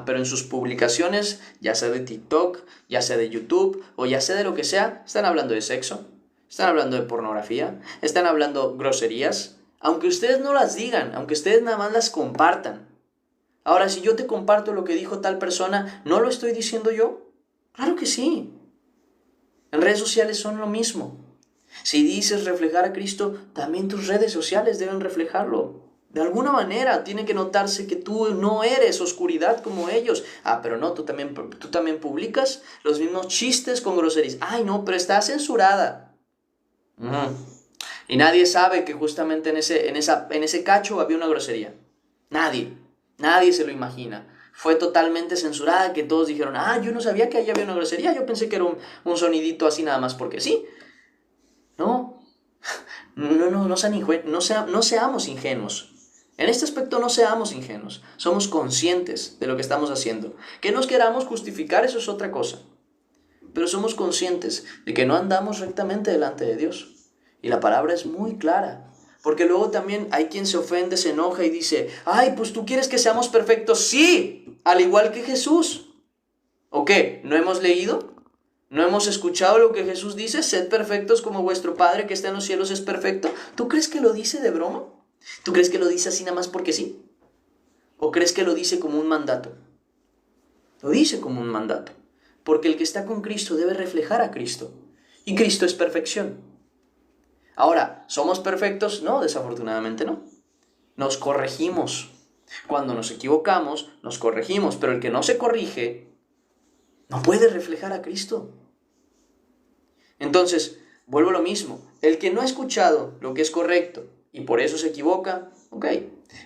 Pero en sus publicaciones, ya sea de TikTok, ya sea de YouTube o ya sea de lo que sea, están hablando de sexo, están hablando de pornografía, están hablando groserías, aunque ustedes no las digan, aunque ustedes nada más las compartan. Ahora, si yo te comparto lo que dijo tal persona, ¿no lo estoy diciendo yo? Claro que sí. En redes sociales son lo mismo. Si dices reflejar a Cristo, también tus redes sociales deben reflejarlo. De alguna manera tiene que notarse que tú no eres oscuridad como ellos. Pero no, tú también publicas los mismos chistes con groserías. Ay, no, pero está censurada. Y nadie sabe que justamente en ese cacho había una grosería. Nadie se lo imagina. Fue totalmente censurada, que todos dijeron, yo no sabía que ahí había una grosería. Yo pensé que era un sonidito así nada más porque sí. No seamos ingenuos. En este aspecto no seamos ingenuos, somos conscientes de lo que estamos haciendo. Que nos queramos justificar, eso es otra cosa. Pero somos conscientes de que no andamos rectamente delante de Dios. Y la palabra es muy clara. Porque luego también hay quien se ofende, se enoja y dice, pues tú quieres que seamos perfectos. Sí, al igual que Jesús. ¿O qué? ¿No hemos leído? ¿No hemos escuchado lo que Jesús dice? Sed perfectos como vuestro Padre que está en los cielos es perfecto. ¿Tú crees que lo dice de broma? ¿Tú crees que lo dice así nada más porque sí? ¿O crees que lo dice como un mandato? Lo dice como un mandato. Porque el que está con Cristo debe reflejar a Cristo. Y Cristo es perfección. Ahora, ¿somos perfectos? No, desafortunadamente no. Nos corregimos. Cuando nos equivocamos, nos corregimos. Pero el que no se corrige, no puede reflejar a Cristo. Entonces, vuelvo a lo mismo. El que no ha escuchado lo que es correcto y por eso se equivoca, ok.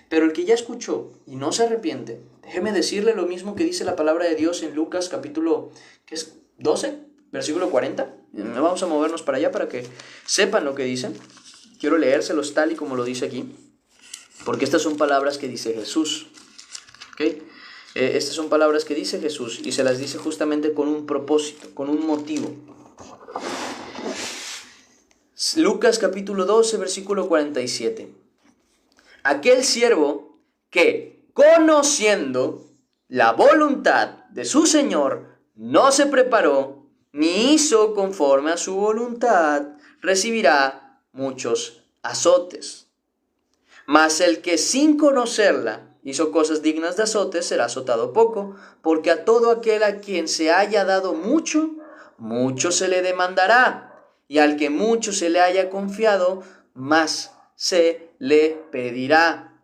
Pero el que ya escuchó y no se arrepiente, déjeme decirle lo mismo que dice la palabra de Dios en Lucas capítulo 12, versículo 40. Vamos a movernos para allá para que sepan lo que dice. Quiero leérselos tal y como lo dice aquí. Porque estas son palabras que dice Jesús. ¿Ok? Estas son palabras que dice Jesús y se las dice justamente con un propósito, con un motivo. Lucas capítulo 12, versículo 47. Aquel siervo que, conociendo la voluntad de su Señor, no se preparó ni hizo conforme a su voluntad, recibirá muchos azotes. Mas el que sin conocerla hizo cosas dignas de azotes será azotado poco, porque a todo aquel a quien se haya dado mucho, mucho se le demandará, y al que mucho se le haya confiado, más se le pedirá.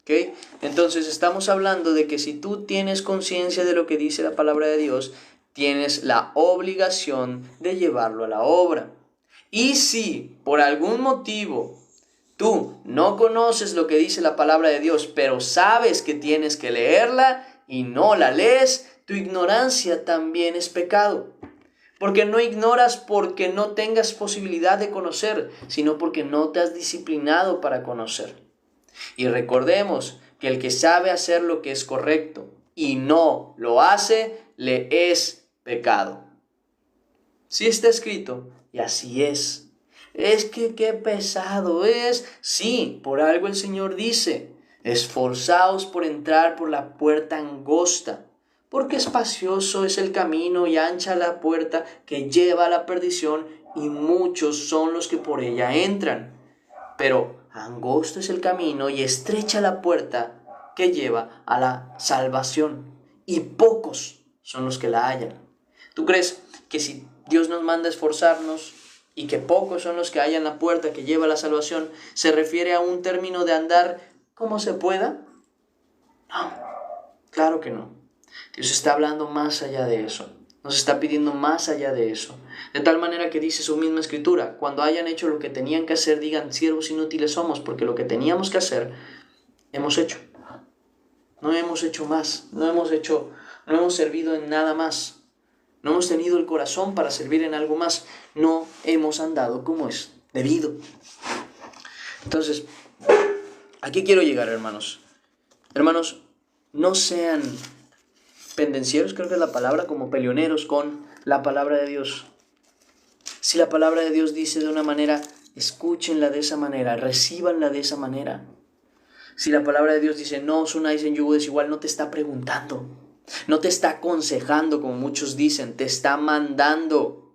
¿Okay? Entonces estamos hablando de que si tú tienes conciencia de lo que dice la palabra de Dios, tienes la obligación de llevarlo a la obra. Y si por algún motivo tú no conoces lo que dice la palabra de Dios, pero sabes que tienes que leerla y no la lees, tu ignorancia también es pecado. Porque no ignoras porque no tengas posibilidad de conocer, sino porque no te has disciplinado para conocer. Y recordemos que el que sabe hacer lo que es correcto y no lo hace, le es pecado. Sí está escrito, y así es. Es que qué pesado es. Sí, por algo el Señor dice, esforzaos por entrar por la puerta angosta, porque espacioso es el camino y ancha la puerta que lleva a la perdición, y muchos son los que por ella entran. Pero angosto es el camino y estrecha la puerta que lleva a la salvación, y pocos son los que la hallan. ¿Tú crees que si Dios nos manda a esforzarnos y que pocos son los que hallan la puerta que lleva a la salvación, se refiere a un término de andar como se pueda? No, claro que no. Dios está hablando más allá de eso. Nos está pidiendo más allá de eso. De tal manera que dice su misma escritura, cuando hayan hecho lo que tenían que hacer, digan, siervos inútiles somos, porque lo que teníamos que hacer, hemos hecho. No hemos hecho más, no hemos servido en nada más. No hemos tenido el corazón para servir en algo más. No hemos andado como es debido. Entonces, ¿a qué quiero llegar, hermanos? Hermanos, no sean pendencieros, creo que es la palabra, como peleoneros con la palabra de Dios. Si la palabra de Dios dice de una manera, escúchenla de esa manera, recíbanla de esa manera. Si la palabra de Dios dice, no os unáis en yugo desigual, no te está preguntando, no te está aconsejando como muchos dicen, te está mandando.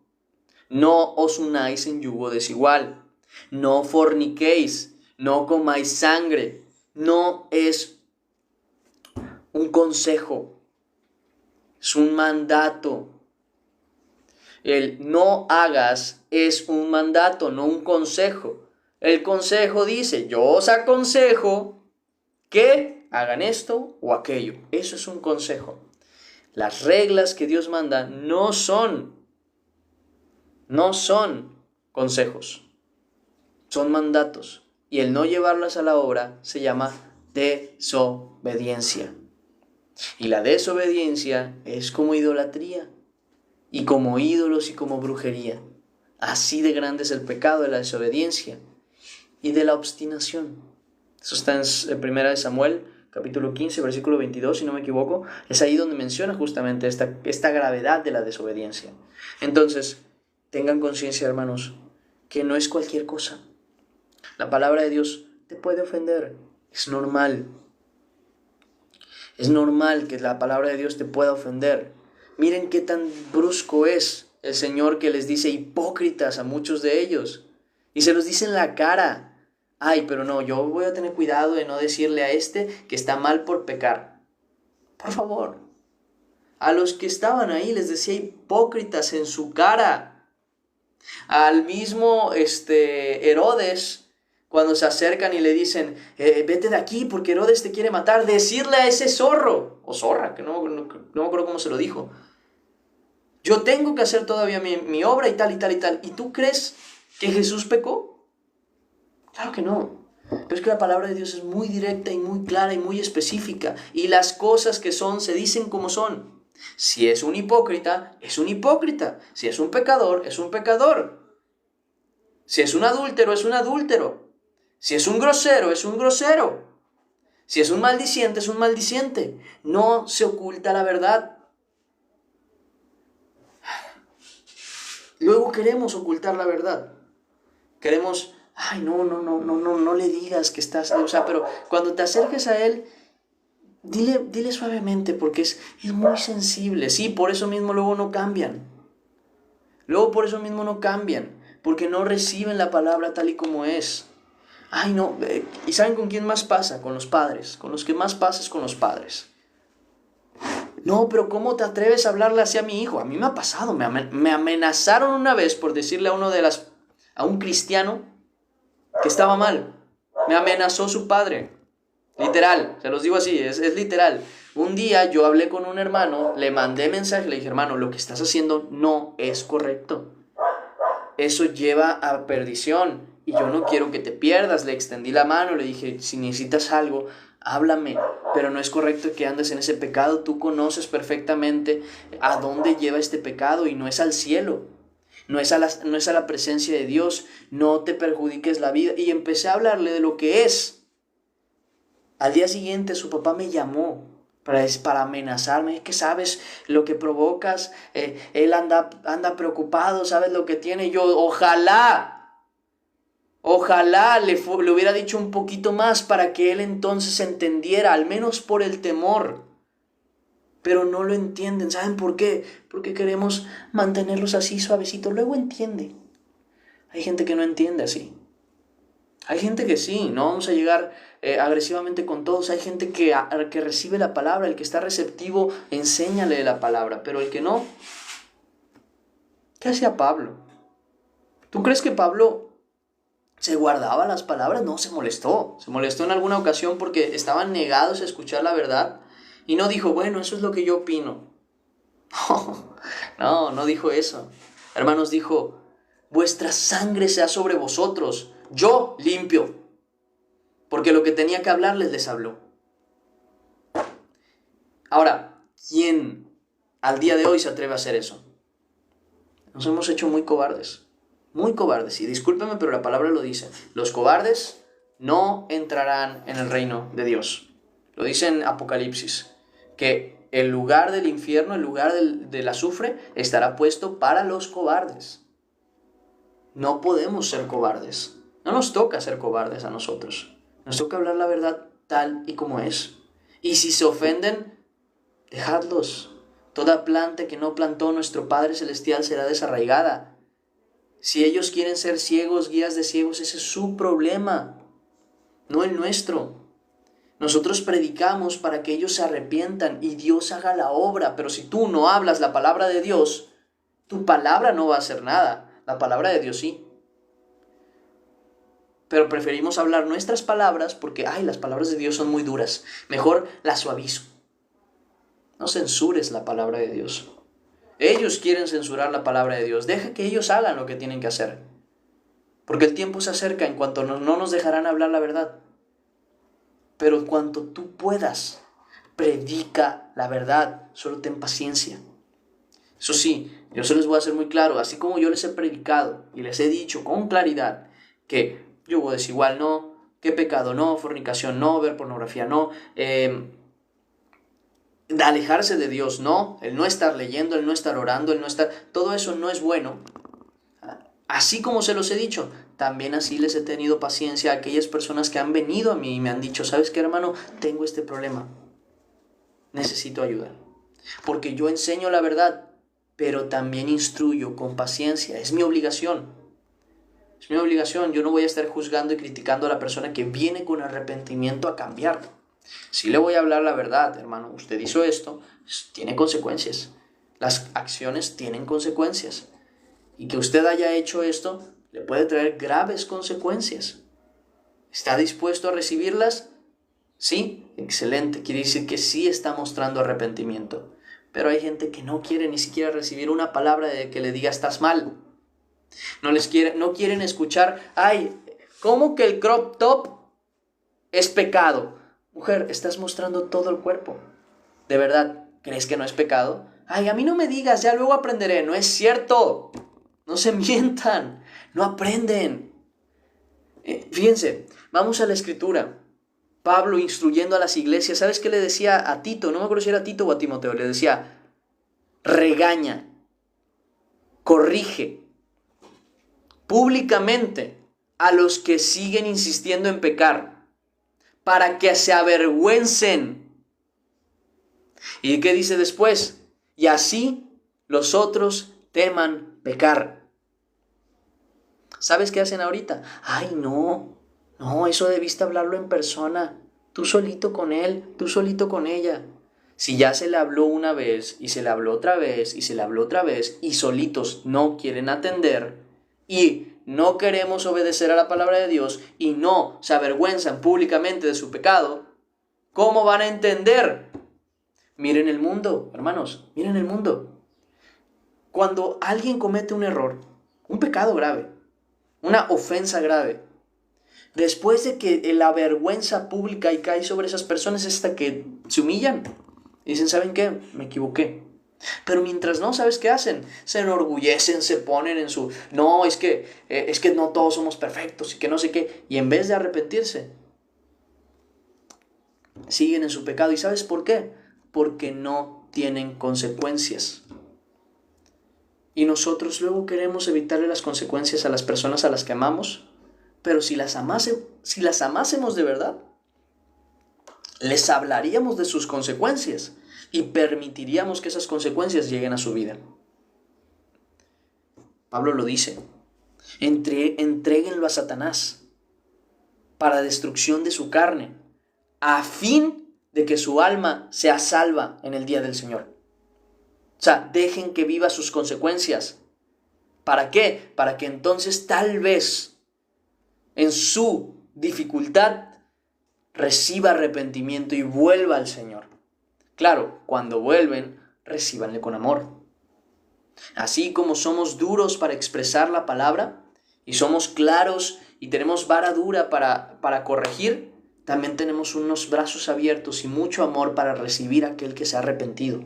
No os unáis en yugo desigual, no forniquéis, no comáis sangre. No es un consejo, es un mandato. El no hagas es un mandato, no un consejo. El consejo dice, yo os aconsejo que hagan esto o aquello. Eso es un consejo. Las reglas que Dios manda no son consejos, son mandatos. Y el no llevarlas a la obra se llama desobediencia. Y la desobediencia es como idolatría, y como ídolos y como brujería. Así de grande es el pecado de la desobediencia y de la obstinación. Eso está en 1 Samuel, capítulo 15, versículo 22, si no me equivoco. Es ahí donde menciona justamente esta gravedad de la desobediencia. Entonces, tengan conciencia, hermanos, que no es cualquier cosa. La palabra de Dios te puede ofender. Es normal. Es normal que la palabra de Dios te pueda ofender. Miren qué tan brusco es el Señor, que les dice hipócritas a muchos de ellos. Y se los dice en la cara. Ay, pero no, yo voy a tener cuidado de no decirle a este que está mal por pecar. Por favor. A los que estaban ahí les decía hipócritas en su cara. Al mismo Herodes, cuando se acercan y le dicen, vete de aquí porque Herodes te quiere matar, decirle a ese zorro, o zorra, que no me acuerdo cómo se lo dijo, yo tengo que hacer todavía mi obra y tal y tal y tal. ¿Y tú crees que Jesús pecó? Claro que no. Pero es que la palabra de Dios es muy directa y muy clara y muy específica. Y las cosas que son se dicen como son. Si es un hipócrita, es un hipócrita. Si es un pecador, es un pecador. Si es un adúltero, es un adúltero. Si es un grosero, es un grosero. Si es un maldiciente, es un maldiciente. No se oculta la verdad. Luego queremos ocultar la verdad. Queremos, ay, no le digas que estás, o sea, pero cuando te acerques a él, dile suavemente, porque es muy sensible. Sí, por eso mismo luego no cambian. Porque no reciben la palabra tal y como es. Ay, no, ¿y saben con quién más pasa? Con los padres. Con los que más pasa es con los padres. No, pero ¿cómo te atreves a hablarle así a mi hijo? A mí me ha pasado, me amenazaron una vez por decirle a un cristiano que estaba mal. Me amenazó su padre. Literal, se los digo así, es literal. Un día yo hablé con un hermano, le mandé mensaje, le dije, hermano, lo que estás haciendo no es correcto. Eso lleva a perdición y yo no quiero que te pierdas. Le extendí la mano, le dije, si necesitas algo, háblame, pero no es correcto que andes en ese pecado. Tú conoces perfectamente a dónde lleva este pecado y no es al cielo. No es a la presencia de Dios. No te perjudiques la vida. Y empecé a hablarle de lo que es. Al día siguiente su papá me llamó para amenazarme. Es que sabes lo que provocas. Él anda preocupado, sabes lo que tiene. Yo, ojalá le hubiera dicho un poquito más para que él entonces entendiera, al menos por el temor. Pero no lo entienden. ¿Saben por qué? Porque queremos mantenerlos así suavecitos. Luego entiende. Hay gente que no entiende así. Hay gente que sí, no vamos a llegar agresivamente con todos. Hay gente que recibe la palabra, el que está receptivo, enséñale la palabra. Pero el que no, ¿qué hacía Pablo? ¿Tú crees que Pablo se guardaba las palabras? No, se molestó. Se molestó en alguna ocasión porque estaban negados a escuchar la verdad. Y no dijo, bueno, eso es lo que yo opino. No dijo eso. Hermanos, dijo, vuestra sangre sea sobre vosotros. Yo limpio. Porque lo que tenía que hablarles les habló. Ahora, ¿quién al día de hoy se atreve a hacer eso? Nos hemos hecho muy cobardes. Muy cobardes. Y discúlpenme, pero la palabra lo dice. Los cobardes no entrarán en el reino de Dios. Lo dice en Apocalipsis. Que el lugar del infierno, el lugar del azufre, estará puesto para los cobardes. No podemos ser cobardes. No nos toca ser cobardes a nosotros. Nos toca hablar la verdad tal y como es. Y si se ofenden, dejadlos. Toda planta que no plantó nuestro Padre Celestial será desarraigada. Si ellos quieren ser ciegos, guías de ciegos, ese es su problema, no el nuestro. Nosotros predicamos para que ellos se arrepientan y Dios haga la obra. Pero si tú no hablas la palabra de Dios, tu palabra no va a hacer nada. La palabra de Dios sí. Pero preferimos hablar nuestras palabras porque, las palabras de Dios son muy duras. Mejor las suavizo. No censures la palabra de Dios. Ellos quieren censurar la palabra de Dios. Deja que ellos hagan lo que tienen que hacer. Porque el tiempo se acerca en cuanto no nos dejarán hablar la verdad. Pero en cuanto tú puedas, predica la verdad. Solo ten paciencia. Eso sí, yo se les voy a hacer muy claro. Así como yo les he predicado y les he dicho con claridad que yugo desigual no, que pecado no, fornicación no, ver pornografía no, de alejarse de Dios no, el no estar leyendo, el no estar orando, el no estar... Todo eso no es bueno. Así como se los he dicho, también así les he tenido paciencia a aquellas personas que han venido a mí y me han dicho, ¿sabes qué, hermano? Tengo este problema. Necesito ayuda. Porque yo enseño la verdad, pero también instruyo con paciencia. Es mi obligación. Es mi obligación. Yo no voy a estar juzgando y criticando a la persona que viene con arrepentimiento a cambiar. Sí le voy a hablar la verdad, hermano. Usted hizo esto, tiene consecuencias. Las acciones tienen consecuencias. Y que usted haya hecho esto le puede traer graves consecuencias. ¿Está dispuesto a recibirlas? Sí, excelente. Quiere decir que sí está mostrando arrepentimiento. Pero hay gente que no quiere ni siquiera recibir una palabra de que le diga estás mal. No quieren escuchar, ¿cómo que el crop top es pecado? Mujer, estás mostrando todo el cuerpo. ¿De verdad crees que no es pecado? A mí no me digas, ya luego aprenderé. No es cierto. No se mientan, no aprenden. Fíjense, vamos a la Escritura. Pablo instruyendo a las iglesias, ¿sabes qué le decía a Tito? No me acuerdo si era a Tito o a Timoteo. Le decía, regaña, corrige públicamente a los que siguen insistiendo en pecar, para que se avergüencen. ¿Y qué dice después? Y así los otros teman pecar. ¿Sabes qué hacen ahorita? Ay, no, eso debiste hablarlo en persona. Tú solito con él, tú solito con ella. Si ya se le habló una vez, y se le habló otra vez, y se le habló otra vez, y solitos no quieren atender, y no queremos obedecer a la palabra de Dios, y no se avergüenzan públicamente de su pecado, ¿cómo van a entender? Miren el mundo, hermanos, miren el mundo. Cuando alguien comete un error, un pecado grave, una ofensa grave, después de que la vergüenza pública y cae sobre esas personas hasta que se humillan, dicen, ¿saben qué? Me equivoqué. Pero mientras no, ¿sabes qué hacen? Se enorgullecen, se ponen en su... No, es que no todos somos perfectos y que no sé qué. Y en vez de arrepentirse, siguen en su pecado. ¿Y sabes por qué? Porque no tienen consecuencias. Y nosotros luego queremos evitarle las consecuencias a las personas a las que amamos, pero si las amásemos de verdad, les hablaríamos de sus consecuencias y permitiríamos que esas consecuencias lleguen a su vida. Pablo lo dice, entréguenlo a Satanás para destrucción de su carne, a fin de que su alma sea salva en el día del Señor. O sea, dejen que viva sus consecuencias. ¿Para qué? Para que entonces tal vez en su dificultad reciba arrepentimiento y vuelva al Señor. Claro, cuando vuelven, recíbanle con amor. Así como somos duros para expresar la palabra y somos claros y tenemos vara dura para corregir, también tenemos unos brazos abiertos y mucho amor para recibir a aquel que se ha arrepentido.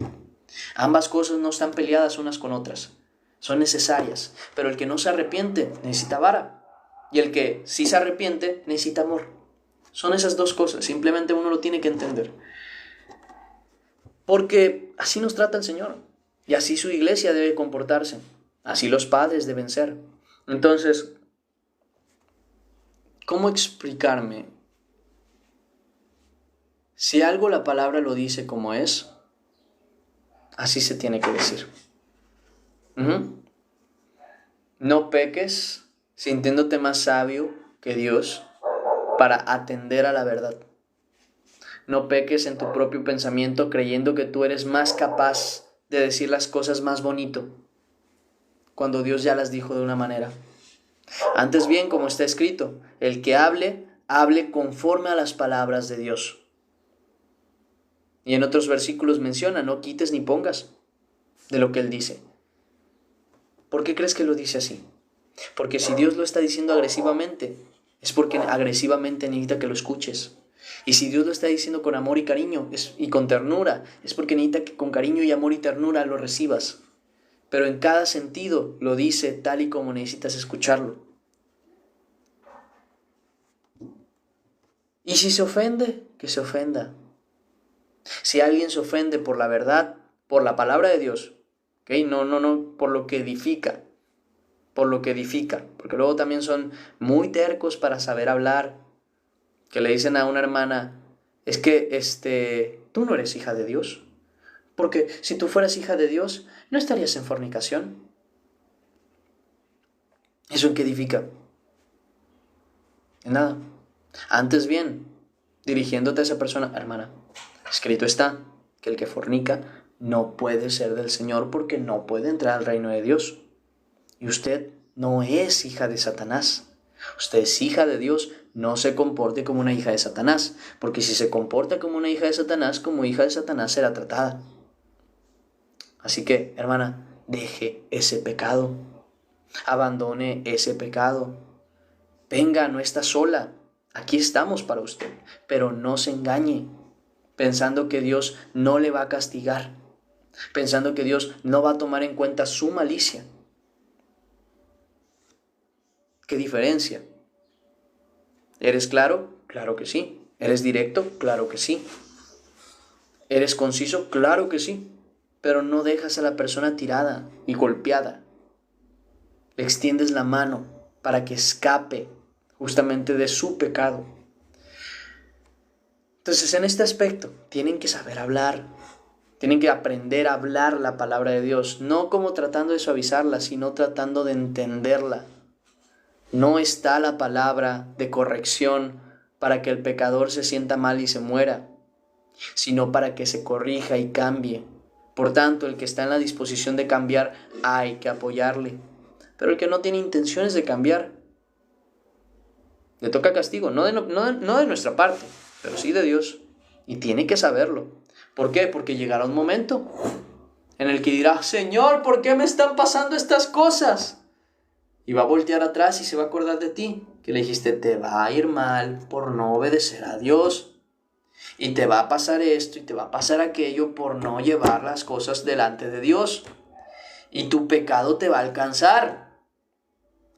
Ambas cosas no están peleadas unas con otras, son necesarias, pero el que no se arrepiente necesita vara y el que sí se arrepiente necesita amor. Son esas dos cosas, simplemente uno lo tiene que entender. Porque así nos trata el Señor y así su iglesia debe comportarse, así los padres deben ser. Entonces, ¿cómo explicarme? Si algo la palabra lo dice como es, así se tiene que decir. No peques sintiéndote más sabio que Dios para atender a la verdad. No peques en tu propio pensamiento creyendo que tú eres más capaz de decir las cosas más bonito cuando Dios ya las dijo de una manera. Antes bien, como está escrito, el que hable, hable conforme a las palabras de Dios. Y en otros versículos menciona, no quites ni pongas de lo que Él dice. ¿Por qué crees que lo dice así? Porque si Dios lo está diciendo agresivamente, es porque agresivamente necesita que lo escuches. Y si Dios lo está diciendo con amor y cariño y con ternura, es porque necesita que con cariño y amor y ternura lo recibas. Pero en cada sentido lo dice tal y como necesitas escucharlo. Y si se ofende, que se ofenda. Si alguien se ofende por la verdad, por la palabra de Dios, ¿okay? No, por lo que edifica. Porque luego también son muy tercos para saber hablar, que le dicen a una hermana, es que tú no eres hija de Dios, porque si tú fueras hija de Dios, no estarías en fornicación. ¿Eso en qué edifica? En nada. Antes bien, dirigiéndote a esa persona, hermana, escrito está que el que fornica no puede ser del Señor porque no puede entrar al reino de Dios. Y usted no es hija de Satanás. Usted es hija de Dios. No se comporte como una hija de Satanás, porque si se comporta como una hija de Satanás, como hija de Satanás será tratada. Así que, hermana, deje ese pecado. Abandone ese pecado. Venga, no está sola. Aquí estamos para usted. Pero no se engañe, pensando que Dios no le va a castigar, pensando que Dios no va a tomar en cuenta su malicia. ¿Qué diferencia? ¿Eres claro? Claro que sí. ¿Eres directo? Claro que sí. ¿Eres conciso? Claro que sí. Pero no dejas a la persona tirada y golpeada. Le extiendes la mano para que escape justamente de su pecado. Entonces, en este aspecto, tienen que saber hablar. Tienen que aprender a hablar la palabra de Dios. No como tratando de suavizarla, sino tratando de entenderla. No está la palabra de corrección para que el pecador se sienta mal y se muera, sino para que se corrija y cambie. Por tanto, el que está en la disposición de cambiar, hay que apoyarle. Pero el que no tiene intenciones de cambiar, le toca castigo, no de nuestra parte, pero sí de Dios. Y tiene que saberlo. ¿Por qué? Porque llegará un momento en el que dirá, Señor, ¿por qué me están pasando estas cosas? Y va a voltear atrás y se va a acordar de ti, que le dijiste, te va a ir mal por no obedecer a Dios. Y te va a pasar esto y te va a pasar aquello por no llevar las cosas delante de Dios. Y tu pecado te va a alcanzar.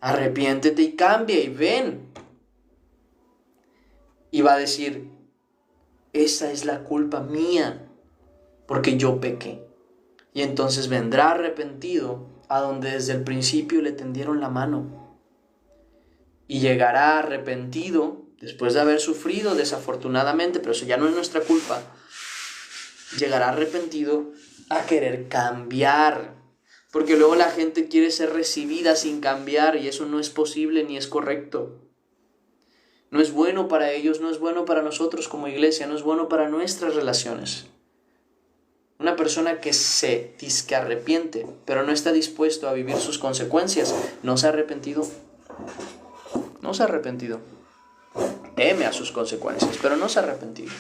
Arrepiéntete y cambia y ven. Y va a decir, esa es la culpa mía, porque yo pequé. Y entonces vendrá arrepentido a donde desde el principio le tendieron la mano. Y llegará arrepentido, después de haber sufrido desafortunadamente, pero eso ya no es nuestra culpa, llegará arrepentido a querer cambiar. Porque luego la gente quiere ser recibida sin cambiar y eso no es posible ni es correcto. No es bueno para ellos, no es bueno para nosotros como iglesia, no es bueno para nuestras relaciones. Una persona que se dice que arrepiente, pero no está dispuesto a vivir sus consecuencias, no se ha arrepentido. No se ha arrepentido. Teme a sus consecuencias, pero no se ha arrepentido.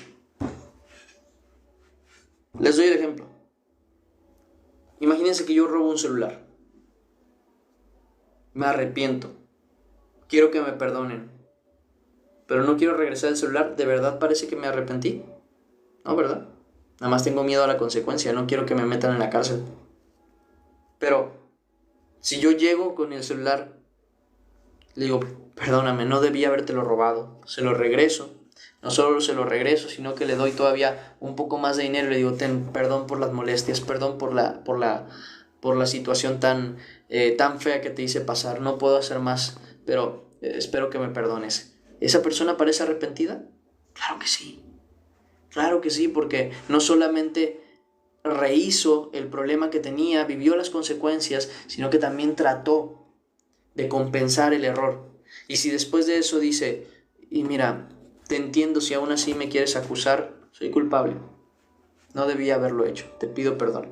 Les doy el ejemplo. Imagínense que yo robo un celular. Me arrepiento. Quiero que me perdonen. Pero no quiero regresar el celular. ¿De verdad parece que me arrepentí? No, ¿verdad? Nada más tengo miedo a la consecuencia. No quiero que me metan en la cárcel. Pero si yo llego con el celular, le digo, perdóname, no debía habértelo robado. Se lo regreso. No solo se lo regreso, sino que le doy todavía un poco más de dinero y le digo, perdón por las molestias, perdón por la situación tan fea que te hice pasar. No puedo hacer más, pero espero que me perdones. ¿Esa persona parece arrepentida? Claro que sí. Claro que sí, porque no solamente rehizo el problema que tenía, vivió las consecuencias, sino que también trató de compensar el error. Y si después de eso dice, y mira, te entiendo si aún así me quieres acusar, soy culpable. No debía haberlo hecho, te pido perdón.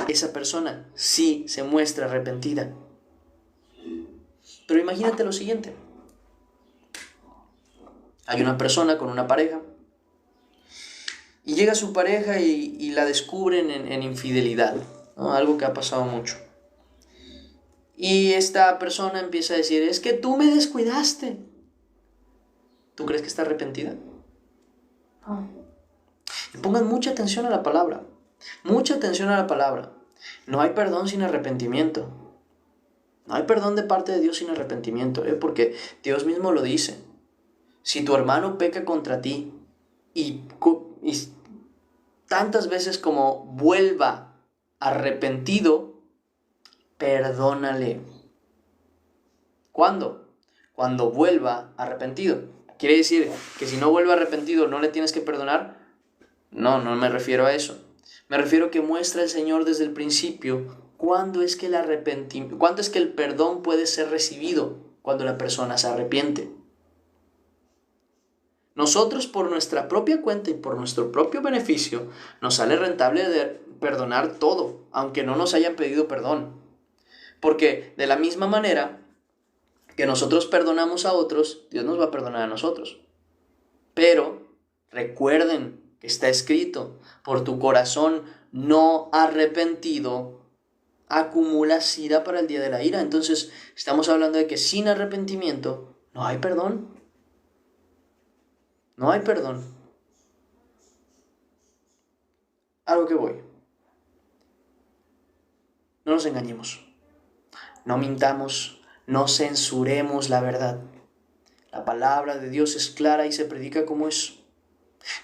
Esa persona sí se muestra arrepentida. Pero imagínate lo siguiente. Hay una persona con una pareja y llega su pareja y la descubren en infidelidad, ¿no? Algo que ha pasado mucho. Y esta persona empieza a decir, es que tú me descuidaste. ¿Tú crees que está arrepentida? No. Y pongan mucha atención a la palabra. Mucha atención a la palabra. No hay perdón sin arrepentimiento. No hay perdón de parte de Dios sin arrepentimiento, porque Dios mismo lo dice. Si tu hermano peca contra ti y tantas veces como vuelva arrepentido, perdónale. ¿Cuándo? Cuando vuelva arrepentido. ¿Quiere decir que si no vuelve arrepentido no le tienes que perdonar? No, no me refiero a eso. Me refiero que muestra el Señor desde el principio cuándo es que el perdón puede ser recibido cuando la persona se arrepiente. Nosotros por nuestra propia cuenta y por nuestro propio beneficio nos sale rentable de perdonar todo, aunque no nos hayan pedido perdón. Porque de la misma manera que nosotros perdonamos a otros, Dios nos va a perdonar a nosotros. Pero recuerden que está escrito, por tu corazón no arrepentido acumulas ira para el día de la ira. Entonces estamos hablando de que sin arrepentimiento no hay perdón. No hay perdón. A lo que voy. No nos engañemos. No mintamos. No censuremos la verdad. La palabra de Dios es clara y se predica como es.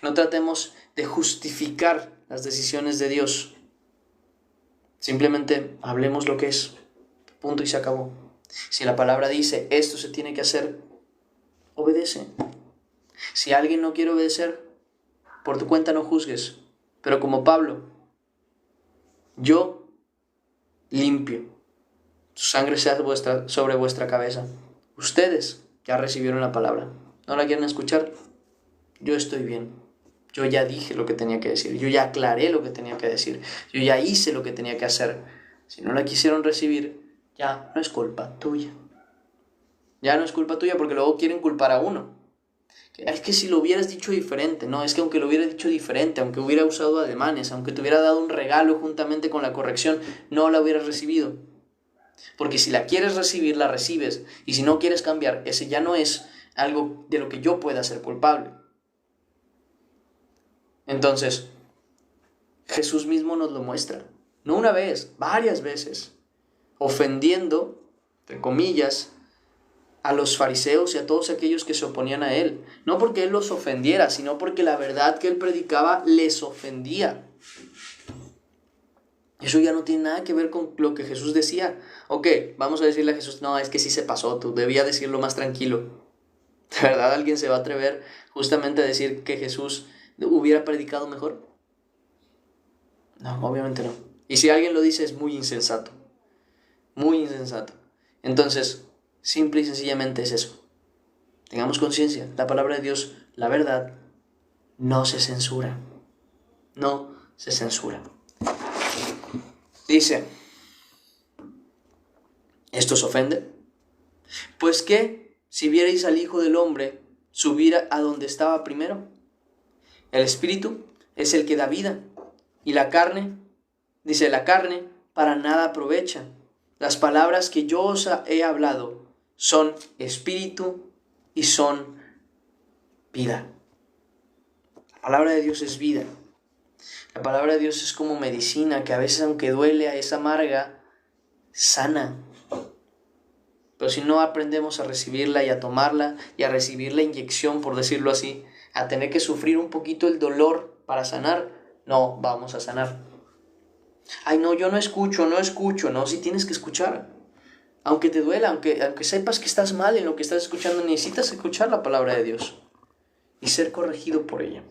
No tratemos de justificar las decisiones de Dios. Simplemente hablemos lo que es. Punto y se acabó. Si la palabra dice esto se tiene que hacer, obedece. Si alguien no quiere obedecer, por tu cuenta no juzgues. Pero como Pablo, yo limpio. Su sangre sea sobre vuestra cabeza. Ustedes ya recibieron la palabra. ¿No la quieren escuchar? Yo estoy bien. Yo ya dije lo que tenía que decir. Yo ya aclaré lo que tenía que decir. Yo ya hice lo que tenía que hacer. Si no la quisieron recibir, ya no es culpa tuya. Ya no es culpa tuya porque luego quieren culpar a uno. Es que si lo hubieras dicho diferente, no, es que aunque lo hubiera dicho diferente, aunque hubiera usado ademanes, aunque te hubiera dado un regalo juntamente con la corrección, no la hubieras recibido. Porque si la quieres recibir, la recibes. Y si no quieres cambiar, ese ya no es algo de lo que yo pueda ser culpable. Entonces, Jesús mismo nos lo muestra. No una vez, varias veces. Ofendiendo, entre comillas, a los fariseos y a todos aquellos que se oponían a él. No porque él los ofendiera, sino porque la verdad que él predicaba les ofendía. Eso ya no tiene nada que ver con lo que Jesús decía. Ok, vamos a decirle a Jesús, no, es que sí se pasó, tú debías decirlo más tranquilo. ¿De verdad alguien se va a atrever justamente a decir que Jesús hubiera predicado mejor? No, obviamente no. Y si alguien lo dice es muy insensato. Muy insensato. Entonces, simple y sencillamente es eso. Tengamos conciencia, la palabra de Dios, la verdad, no se censura. No se censura. Dice, ¿esto os ofende? Pues que, si vierais al Hijo del Hombre subir a donde estaba primero. El Espíritu es el que da vida, y la carne, dice, la carne para nada aprovecha. Las palabras que yo os he hablado son espíritu y son vida. La palabra de Dios es vida. La palabra de Dios es como medicina que a veces, aunque duele, es amarga, sana. Pero si no aprendemos a recibirla y a tomarla y a recibir la inyección, por decirlo así, a tener que sufrir un poquito el dolor para sanar, no vamos a sanar. Ay, no, yo no escucho, no, sí tienes que escuchar. Aunque te duela, aunque sepas que estás mal en lo que estás escuchando, necesitas escuchar la palabra de Dios y ser corregido por ella.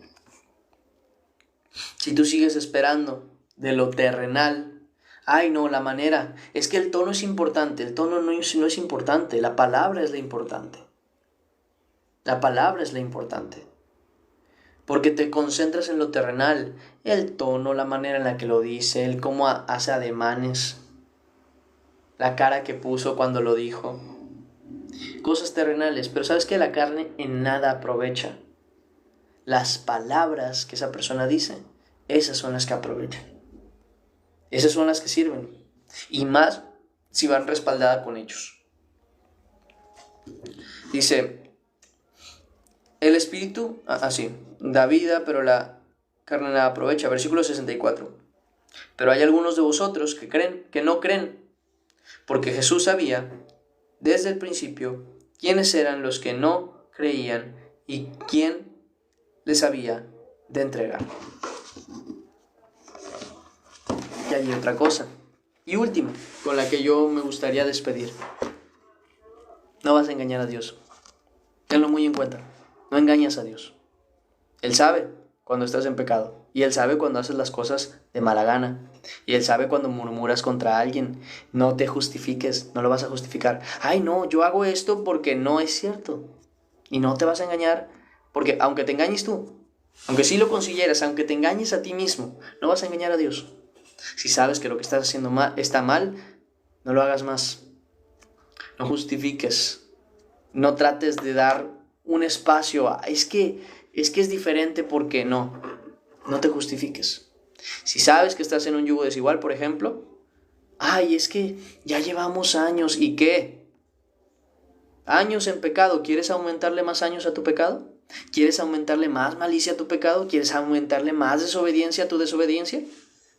Si tú sigues esperando de lo terrenal, ay no, la manera, es que el tono es importante, el tono no es importante, la palabra es la importante. La palabra es la importante. Porque te concentras en lo terrenal, el tono, la manera en la que lo dice, el cómo hace ademanes, la cara que puso cuando lo dijo. Cosas terrenales, pero ¿sabes qué? La carne en nada aprovecha. Las palabras que esa persona dice, esas son las que aprovechan. Esas son las que sirven. Y más si van respaldadas con hechos. Dice, el Espíritu, da vida, pero la carne nada aprovecha. Versículo 64. Pero hay algunos de vosotros que no creen, porque Jesús sabía desde el principio quiénes eran los que no creían y quién les había de entregar. Y hay otra cosa. Y última, con la que yo me gustaría despedir. No vas a engañar a Dios. Tenlo muy en cuenta. No engañas a Dios. Él sabe cuando estás en pecado. Y Él sabe cuando haces las cosas de mala gana. Y Él sabe cuando murmuras contra alguien. No te justifiques, no lo vas a justificar. Ay, no, yo hago esto porque no es cierto. Y no te vas a engañar, porque aunque te engañes tú, aunque sí lo consiguieras, aunque te engañes a ti mismo, no vas a engañar a Dios. Si sabes que lo que estás haciendo está mal, no lo hagas más. No justifiques. No trates de dar un espacio. Es que es diferente porque no te justifiques. Si sabes que estás en un yugo desigual, por ejemplo, ay, es que ya llevamos años. ¿Y qué? Años en pecado. ¿Quieres aumentarle más años a tu pecado? ¿Quieres aumentarle más malicia a tu pecado? ¿Quieres aumentarle más desobediencia a tu desobediencia?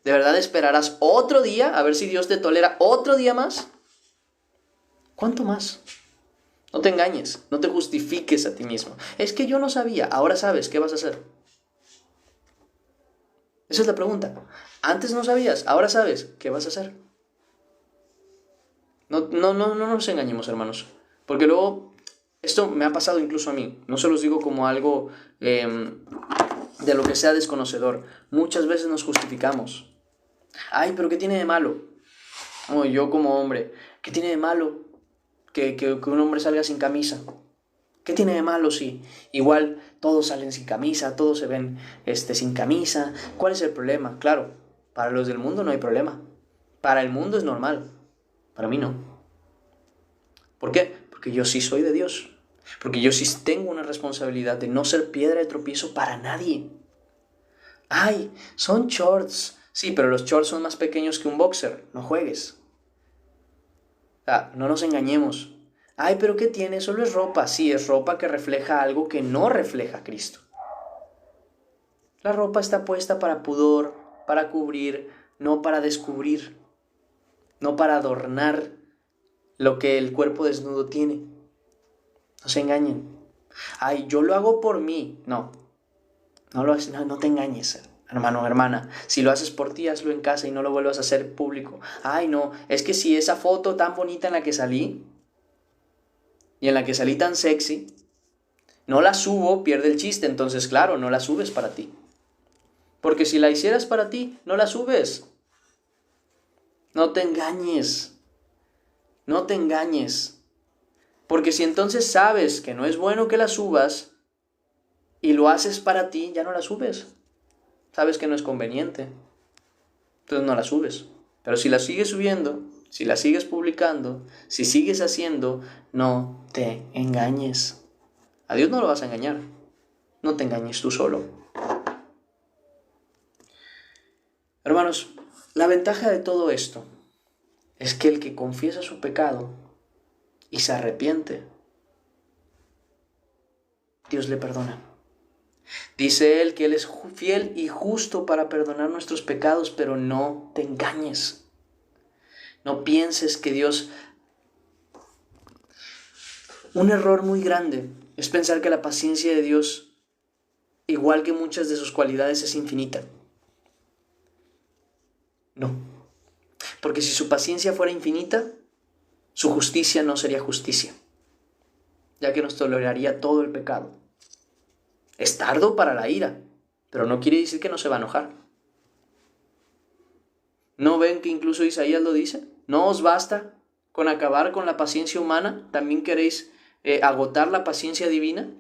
¿De verdad esperarás otro día a ver si Dios te tolera otro día más? ¿Cuánto más? No te engañes, no te justifiques a ti mismo. Es que yo no sabía, ahora sabes, ¿qué vas a hacer? Esa es la pregunta. Antes no sabías, ahora sabes. ¿Qué vas a hacer? No nos engañemos, hermanos. Porque luego, esto me ha pasado incluso a mí. No se los digo como algo de lo que sea desconocedor. Muchas veces nos justificamos. Ay, pero ¿qué tiene de malo? Oh, yo como hombre, ¿qué tiene de malo que un hombre salga sin camisa? ¿Qué tiene de malo si igual todos salen sin camisa, todos se ven sin camisa? ¿Cuál es el problema? Claro, para los del mundo no hay problema. Para el mundo es normal. Para mí no. ¿Por qué? Porque yo sí soy de Dios. Porque yo sí tengo una responsabilidad de no ser piedra de tropiezo para nadie. Ay, son shorts. Sí, pero los shorts son más pequeños que un boxer. No juegues. No nos engañemos. Ay, pero ¿qué tiene? Solo es ropa. Sí, es ropa que refleja algo que no refleja a Cristo. La ropa está puesta para pudor, para cubrir, no para descubrir, no para adornar lo que el cuerpo desnudo tiene. No se engañen. Ay, yo lo hago por mí. No te engañes, hermano o hermana. Si lo haces por ti, hazlo en casa y no lo vuelvas a hacer público. Ay, no, es que si esa foto tan bonita en la que salí y en la que salí tan sexy, no la subo, pierde el chiste. Entonces, claro, no la subes para ti. Porque si la hicieras para ti, no la subes. No te engañes. No te engañes. Porque si entonces sabes que no es bueno que la subas y lo haces para ti, ya no la subes. Sabes que no es conveniente. Entonces no la subes. Pero si la sigues subiendo, si la sigues publicando, si sigues haciendo, no te engañes. A Dios no lo vas a engañar. No te engañes tú solo. Hermanos, la ventaja de todo esto es que el que confiesa su pecado y se arrepiente, Dios le perdona. Dice él que Él es fiel y justo para perdonar nuestros pecados, pero no te engañes. No pienses que Dios... Un error muy grande es pensar que la paciencia de Dios, igual que muchas de sus cualidades, es infinita. No. Porque si su paciencia fuera infinita, su justicia no sería justicia, ya que nos toleraría todo el pecado. Es tardo para la ira, pero no quiere decir que no se va a enojar. ¿No ven que incluso Isaías lo dice? ¿No os basta con acabar con la paciencia humana? ¿También queréis agotar la paciencia divina?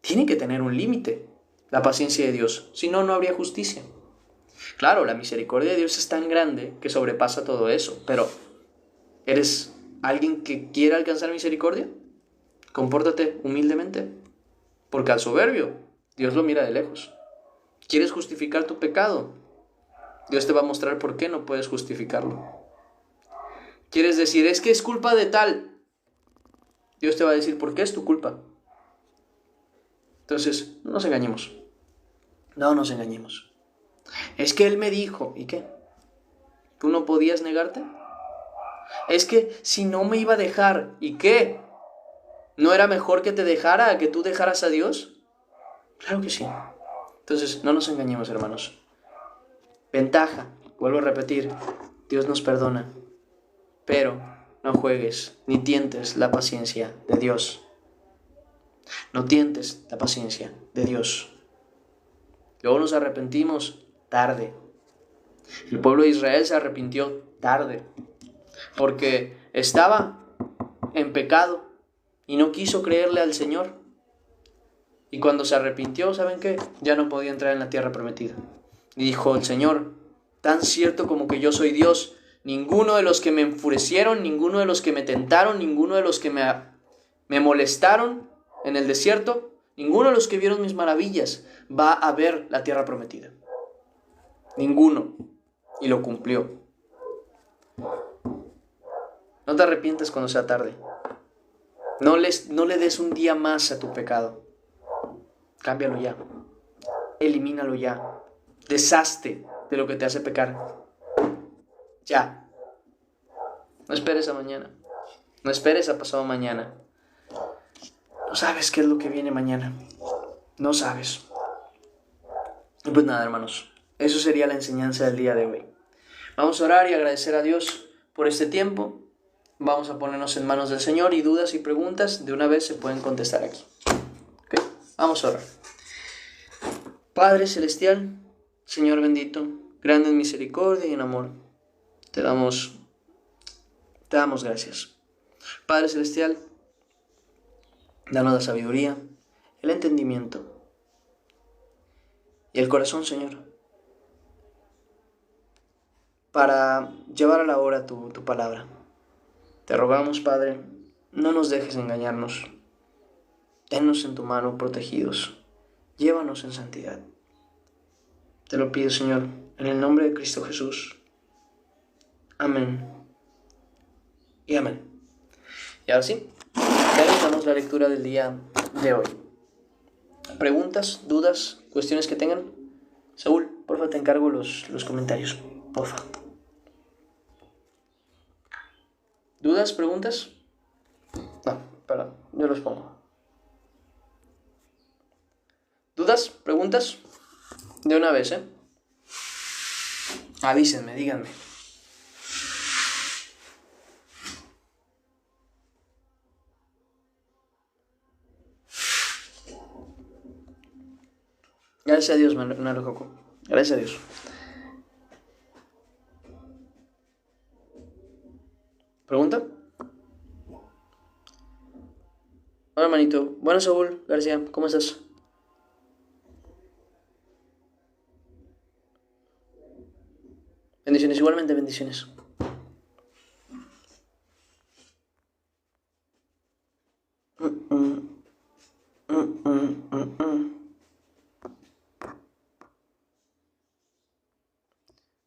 Tiene que tener un límite la paciencia de Dios, si no, no habría justicia. Claro, la misericordia de Dios es tan grande que sobrepasa todo eso, pero ¿eres alguien que quiere alcanzar misericordia? Compórtate humildemente, porque al soberbio Dios lo mira de lejos. ¿Quieres justificar tu pecado? Dios te va a mostrar por qué no puedes justificarlo. ¿Quieres decir, es que es culpa de tal? Dios te va a decir, ¿por qué es tu culpa? Entonces, no nos engañemos. No nos engañemos. Es que Él me dijo, ¿y qué? ¿Tú no podías negarte? Es que si no me iba a dejar, ¿y qué? ¿No era mejor que te dejara a que tú dejaras a Dios? Claro que sí. Entonces, no nos engañemos, hermanos. Ventaja, vuelvo a repetir, Dios nos perdona, pero no juegues ni tientes la paciencia de Dios. No tientes la paciencia de Dios. Luego nos arrepentimos tarde. El pueblo de Israel se arrepintió tarde, porque estaba en pecado y no quiso creerle al Señor. Y cuando se arrepintió, ¿saben qué? Ya no podía entrar en la tierra prometida. Y dijo el Señor, tan cierto como que yo soy Dios, ninguno de los que me enfurecieron, ninguno de los que me tentaron, ninguno de los que me molestaron en el desierto, ninguno de los que vieron mis maravillas va a ver la tierra prometida. Ninguno. Y lo cumplió. No te arrepientes cuando sea tarde. No le des un día más a tu pecado. Cámbialo ya. Elimínalo ya. Deshazte de lo que te hace pecar. Ya. No esperes a mañana. No esperes a pasado mañana. No sabes qué es lo que viene mañana. No sabes. Y pues nada, hermanos, eso sería la enseñanza del día de hoy. Vamos a orar y agradecer a Dios por este tiempo. Vamos a ponernos en manos del Señor y dudas y preguntas de una vez se pueden contestar aquí. ¿Okay? Vamos a orar. Padre Celestial, Señor bendito, grande en misericordia y en amor, te damos gracias. Padre Celestial, danos la sabiduría, el entendimiento y el corazón, Señor, para llevar a la obra tu palabra. Te rogamos, Padre, no nos dejes engañarnos. Tennos en tu mano protegidos. Llévanos en santidad. Te lo pido, Señor, en el nombre de Cristo Jesús. Amén. Y amén. Y ahora sí, ya empezamos la lectura del día de hoy. ¿Preguntas, dudas, cuestiones que tengan? Saúl, porfa, te encargo los comentarios. Porfa. ¿Dudas, preguntas? No, espera, yo los pongo. ¿Dudas, preguntas? De una vez, Avísenme, díganme. Gracias a Dios, Narujoku. Gracias a Dios. ¿Pregunta? Hola, manito. Bueno, Saúl García, ¿cómo estás? Bendiciones, igualmente bendiciones.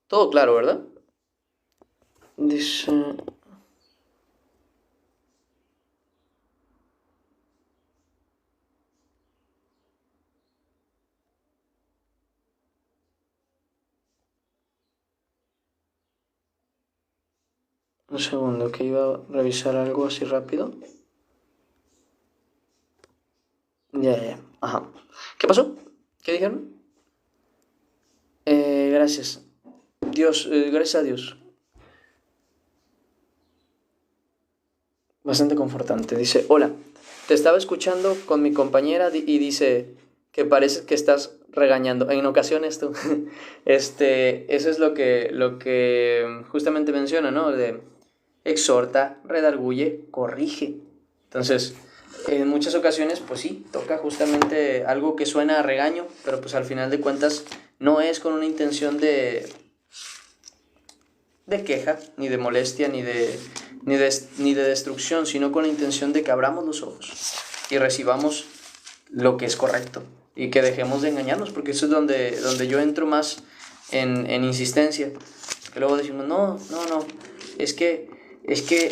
Todo claro, ¿verdad? Dice... Un segundo, que iba a revisar algo así rápido. Ya. Ajá. ¿Qué pasó? ¿Qué dijeron? Gracias. Dios, gracias a Dios. Bastante confortante. Dice, hola, te estaba escuchando con mi compañera y dice que parece que estás regañando. En ocasiones tú. Eso es lo que justamente menciona, ¿no? De exhorta, redarguye, corrige. Entonces, en muchas ocasiones, pues sí, toca justamente algo que suena a regaño, pero pues al final de cuentas no es con una intención de queja, ni de molestia, ni de destrucción, sino con la intención de que abramos los ojos y recibamos lo que es correcto y que dejemos de engañarnos, porque eso es donde yo entro más en insistencia, que luego decimos, no, es que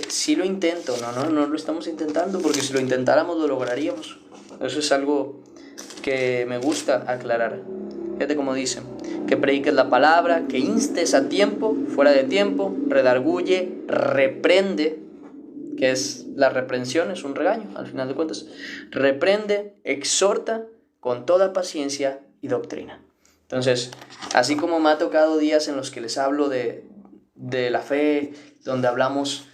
sí lo intento, no lo estamos intentando, porque si lo intentáramos lo lograríamos. Eso es algo que me gusta aclarar. Fíjate cómo dice, que prediques la palabra, que instes a tiempo, fuera de tiempo, redarguye, reprende, que es la reprensión, es un regaño, al final de cuentas, reprende, exhorta con toda paciencia y doctrina. Entonces, así como me ha tocado días en los que les hablo de la fe, donde hablamos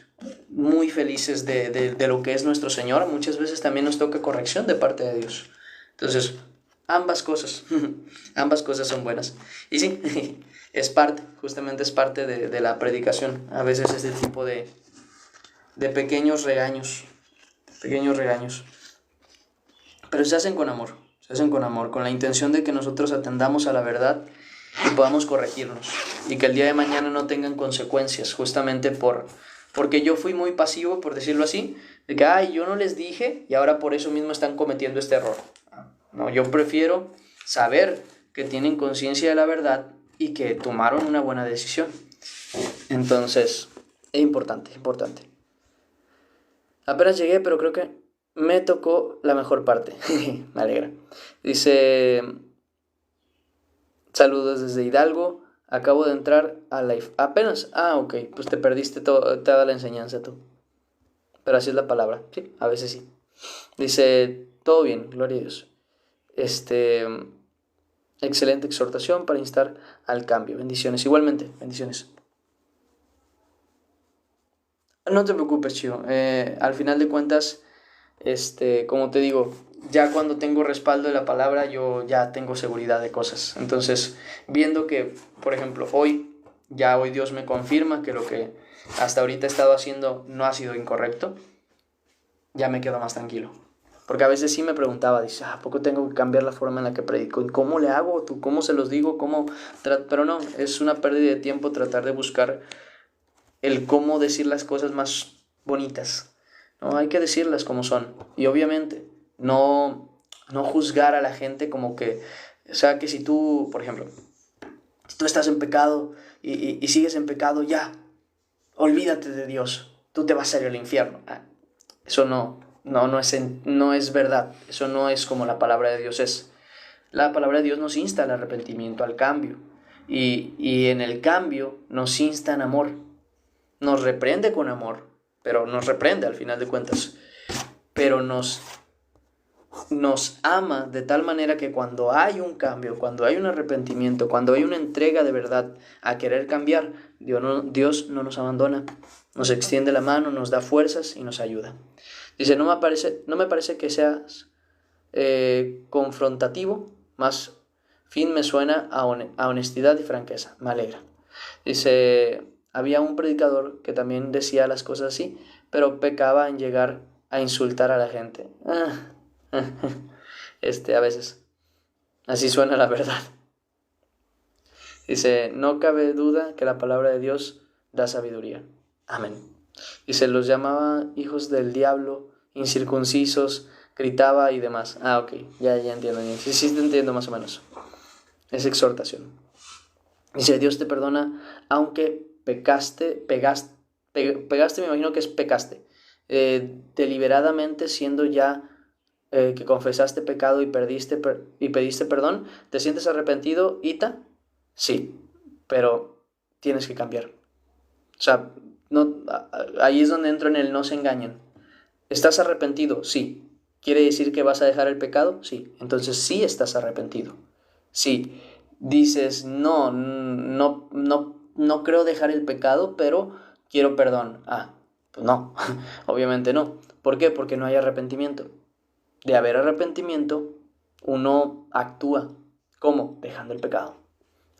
muy felices de lo que es nuestro Señor, muchas veces también nos toca corrección de parte de Dios. Entonces, ambas cosas son buenas. Y sí, justamente es parte de la predicación. A veces este tipo de pequeños regaños. Pero se hacen con amor, con la intención de que nosotros atendamos a la verdad y podamos corregirnos. Y que el día de mañana no tengan consecuencias, justamente porque yo fui muy pasivo, por decirlo así, de que, yo no les dije y ahora por eso mismo están cometiendo este error. No, yo prefiero saber que tienen conciencia de la verdad y que tomaron una buena decisión. Entonces, es importante. Apenas llegué, pero creo que me tocó la mejor parte. Me alegra. Dice, saludos desde Hidalgo. Acabo de entrar a Live. Apenas. Ok. Pues te perdiste toda la enseñanza tú. Pero así es la palabra. Sí, a veces sí. Dice, todo bien, gloria a Dios. excelente exhortación para instar al cambio. Bendiciones. Igualmente, bendiciones. No te preocupes, Chio. Al final de cuentas, como te digo, ya cuando tengo respaldo de la palabra, yo ya tengo seguridad de cosas. Entonces, viendo que, por ejemplo, hoy Dios me confirma que lo que hasta ahorita he estado haciendo no ha sido incorrecto, ya me quedo más tranquilo. Porque a veces sí me preguntaba, dice, ¿a poco tengo que cambiar la forma en la que predico? ¿Y cómo le hago? ¿Tú cómo se los digo? Pero no, es una pérdida de tiempo tratar de buscar el cómo decir las cosas más bonitas. No, hay que decirlas como son. Y obviamente, no juzgar a la gente como que, o sea, que si tú, por ejemplo, si tú estás en pecado y sigues en pecado, ya, olvídate de Dios, tú te vas a ir al infierno. Eso no es verdad. Eso no es como la palabra de Dios es. La palabra de Dios nos insta al arrepentimiento, al cambio. Y en el cambio nos insta en amor. Nos reprende con amor, pero nos reprende al final de cuentas. Pero nos ama de tal manera que cuando hay un cambio, cuando hay un arrepentimiento, cuando hay una entrega de verdad a querer cambiar, Dios no nos abandona. Nos extiende la mano, nos da fuerzas y nos ayuda. Dice, no me parece que seas confrontativo, más fin me suena a honestidad y franqueza. Me alegra. Dice, había un predicador que también decía las cosas así, pero pecaba en llegar a insultar a la gente. A veces. Así suena la verdad. Dice, no cabe duda que la palabra de Dios da sabiduría. Amén. Dice, los llamaba hijos del diablo, incircuncisos, gritaba y demás. Ok, ya entiendo. Sí, te entiendo más o menos. Es exhortación. Dice, Dios te perdona aunque pegaste, me imagino que es pecaste. Deliberadamente siendo ya que confesaste pecado y pediste perdón, ¿te sientes arrepentido, Ita? Sí, pero tienes que cambiar. O sea, ahí es donde entro en el no se engañen. ¿Estás arrepentido? Sí. ¿Quiere decir que vas a dejar el pecado? Sí. Entonces sí estás arrepentido. Sí. Dices, no creo dejar el pecado, pero quiero perdón. Pues no, obviamente no. ¿Por qué? Porque no hay arrepentimiento. De haber arrepentimiento, uno actúa. ¿Cómo? Dejando el pecado.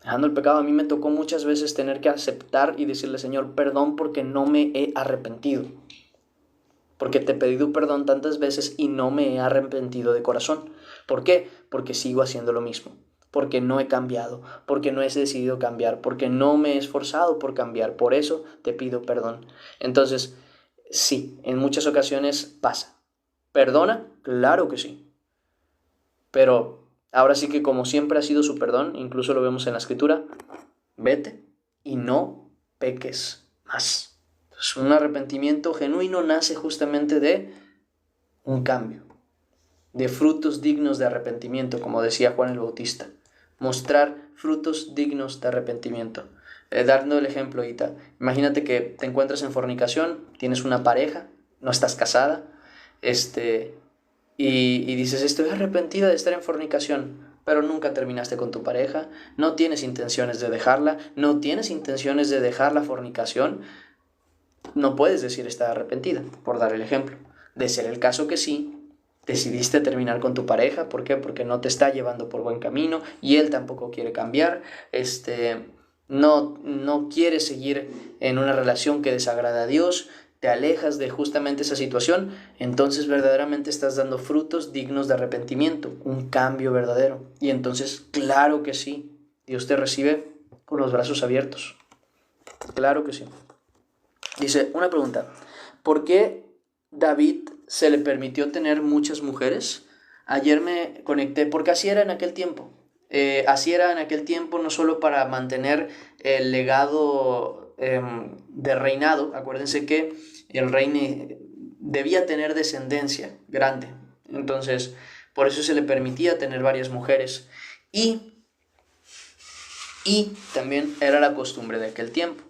Dejando el pecado, a mí me tocó muchas veces tener que aceptar y decirle, Señor, perdón porque no me he arrepentido. Porque te he pedido perdón tantas veces y no me he arrepentido de corazón. ¿Por qué? Porque sigo haciendo lo mismo. Porque no he cambiado, porque no he decidido cambiar, porque no me he esforzado por cambiar. Por eso te pido perdón. Entonces, sí, en muchas ocasiones pasa. ¿Perdona? Claro que sí. Pero ahora sí que como siempre ha sido su perdón, incluso lo vemos en la Escritura, vete y no peques más. Entonces, un arrepentimiento genuino nace justamente de un cambio, de frutos dignos de arrepentimiento, como decía Juan el Bautista. Mostrar frutos dignos de arrepentimiento. Dando el ejemplo, Ita. Imagínate que te encuentras en fornicación, tienes una pareja, no estás casada, y dices, estoy arrepentida de estar en fornicación, pero nunca terminaste con tu pareja, no tienes intenciones de dejarla, no tienes intenciones de dejar la fornicación, no puedes decir estar arrepentida, por dar el ejemplo. De ser el caso que sí, decidiste terminar con tu pareja, ¿por qué? Porque no te está llevando por buen camino y él tampoco quiere cambiar, no quiere seguir en una relación que desagrada a Dios, te alejas de justamente esa situación, entonces verdaderamente estás dando frutos dignos de arrepentimiento, un cambio verdadero. Y entonces, claro que sí, Dios te recibe con los brazos abiertos. Claro que sí. Dice, una pregunta, ¿por qué David se le permitió tener muchas mujeres? Ayer me conecté, porque así era en aquel tiempo. Así era en aquel tiempo no solo para mantener el legado de reinado. Acuérdense que el rey debía tener descendencia grande. Entonces, por eso se le permitía tener varias mujeres. Y también era la costumbre de aquel tiempo.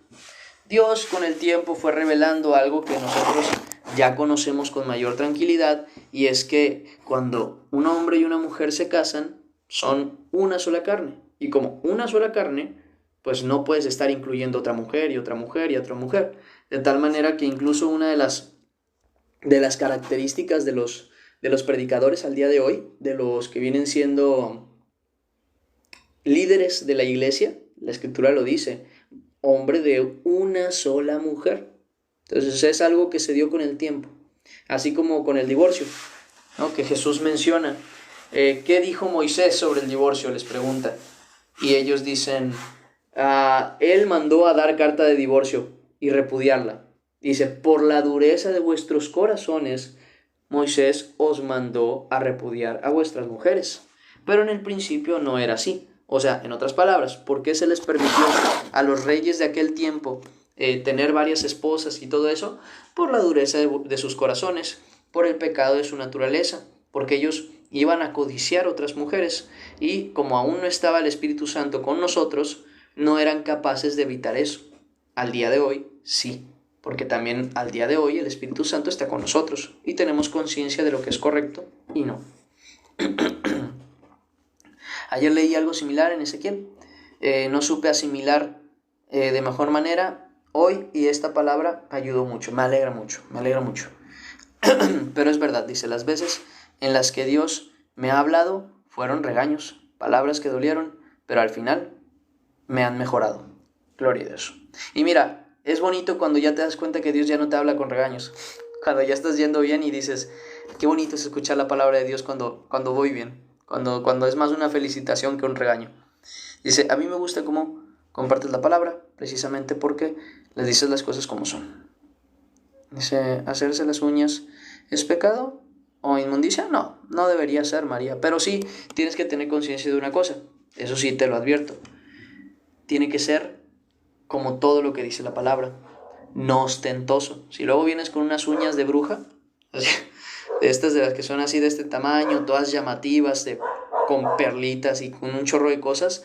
Dios con el tiempo fue revelando algo que nosotros ya conocemos con mayor tranquilidad, y es que cuando un hombre y una mujer se casan, son una sola carne. Y como una sola carne, pues no puedes estar incluyendo otra mujer y otra mujer y otra mujer. De tal manera que incluso una de las características de los predicadores al día de hoy, de los que vienen siendo líderes de la iglesia, la escritura lo dice, hombre de una sola mujer. Entonces es algo que se dio con el tiempo, así como con el divorcio, ¿no? Que Jesús menciona. ¿Qué dijo Moisés sobre el divorcio? Les pregunta. Y ellos dicen, él mandó a dar carta de divorcio y repudiarla. Dice, por la dureza de vuestros corazones, Moisés os mandó a repudiar a vuestras mujeres. Pero en el principio no era así. O sea, en otras palabras, ¿por qué se les permitió a los reyes de aquel tiempo tener varias esposas y todo eso? Por la dureza de sus corazones, por el pecado de su naturaleza, porque ellos iban a codiciar otras mujeres y como aún no estaba el Espíritu Santo con nosotros, no eran capaces de evitar eso. Al día de hoy, sí, porque también al día de hoy el Espíritu Santo está con nosotros y tenemos conciencia de lo que es correcto y no. Ayer leí algo similar en Ezequiel, no supe asimilar de mejor manera hoy y esta palabra ayudó mucho, me alegra mucho. Pero es verdad, dice, las veces en las que Dios me ha hablado fueron regaños, palabras que dolieron, pero al final me han mejorado. Gloria a Dios. Y mira, es bonito cuando ya te das cuenta que Dios ya no te habla con regaños. Cuando ya estás yendo bien y dices, qué bonito es escuchar la palabra de Dios cuando voy bien. Cuando es más una felicitación que un regaño. Dice, a mí me gusta cómo compartes la palabra, precisamente porque les dices las cosas como son. Dice, ¿hacerse las uñas es pecado o inmundicia? No, no debería ser, María. Pero sí, tienes que tener conciencia de una cosa. Eso sí, te lo advierto. Tiene que ser como todo lo que dice la palabra. No ostentoso. Si luego vienes con unas uñas de bruja, así, de estas de las que son así de este tamaño, todas llamativas, con perlitas y con un chorro de cosas,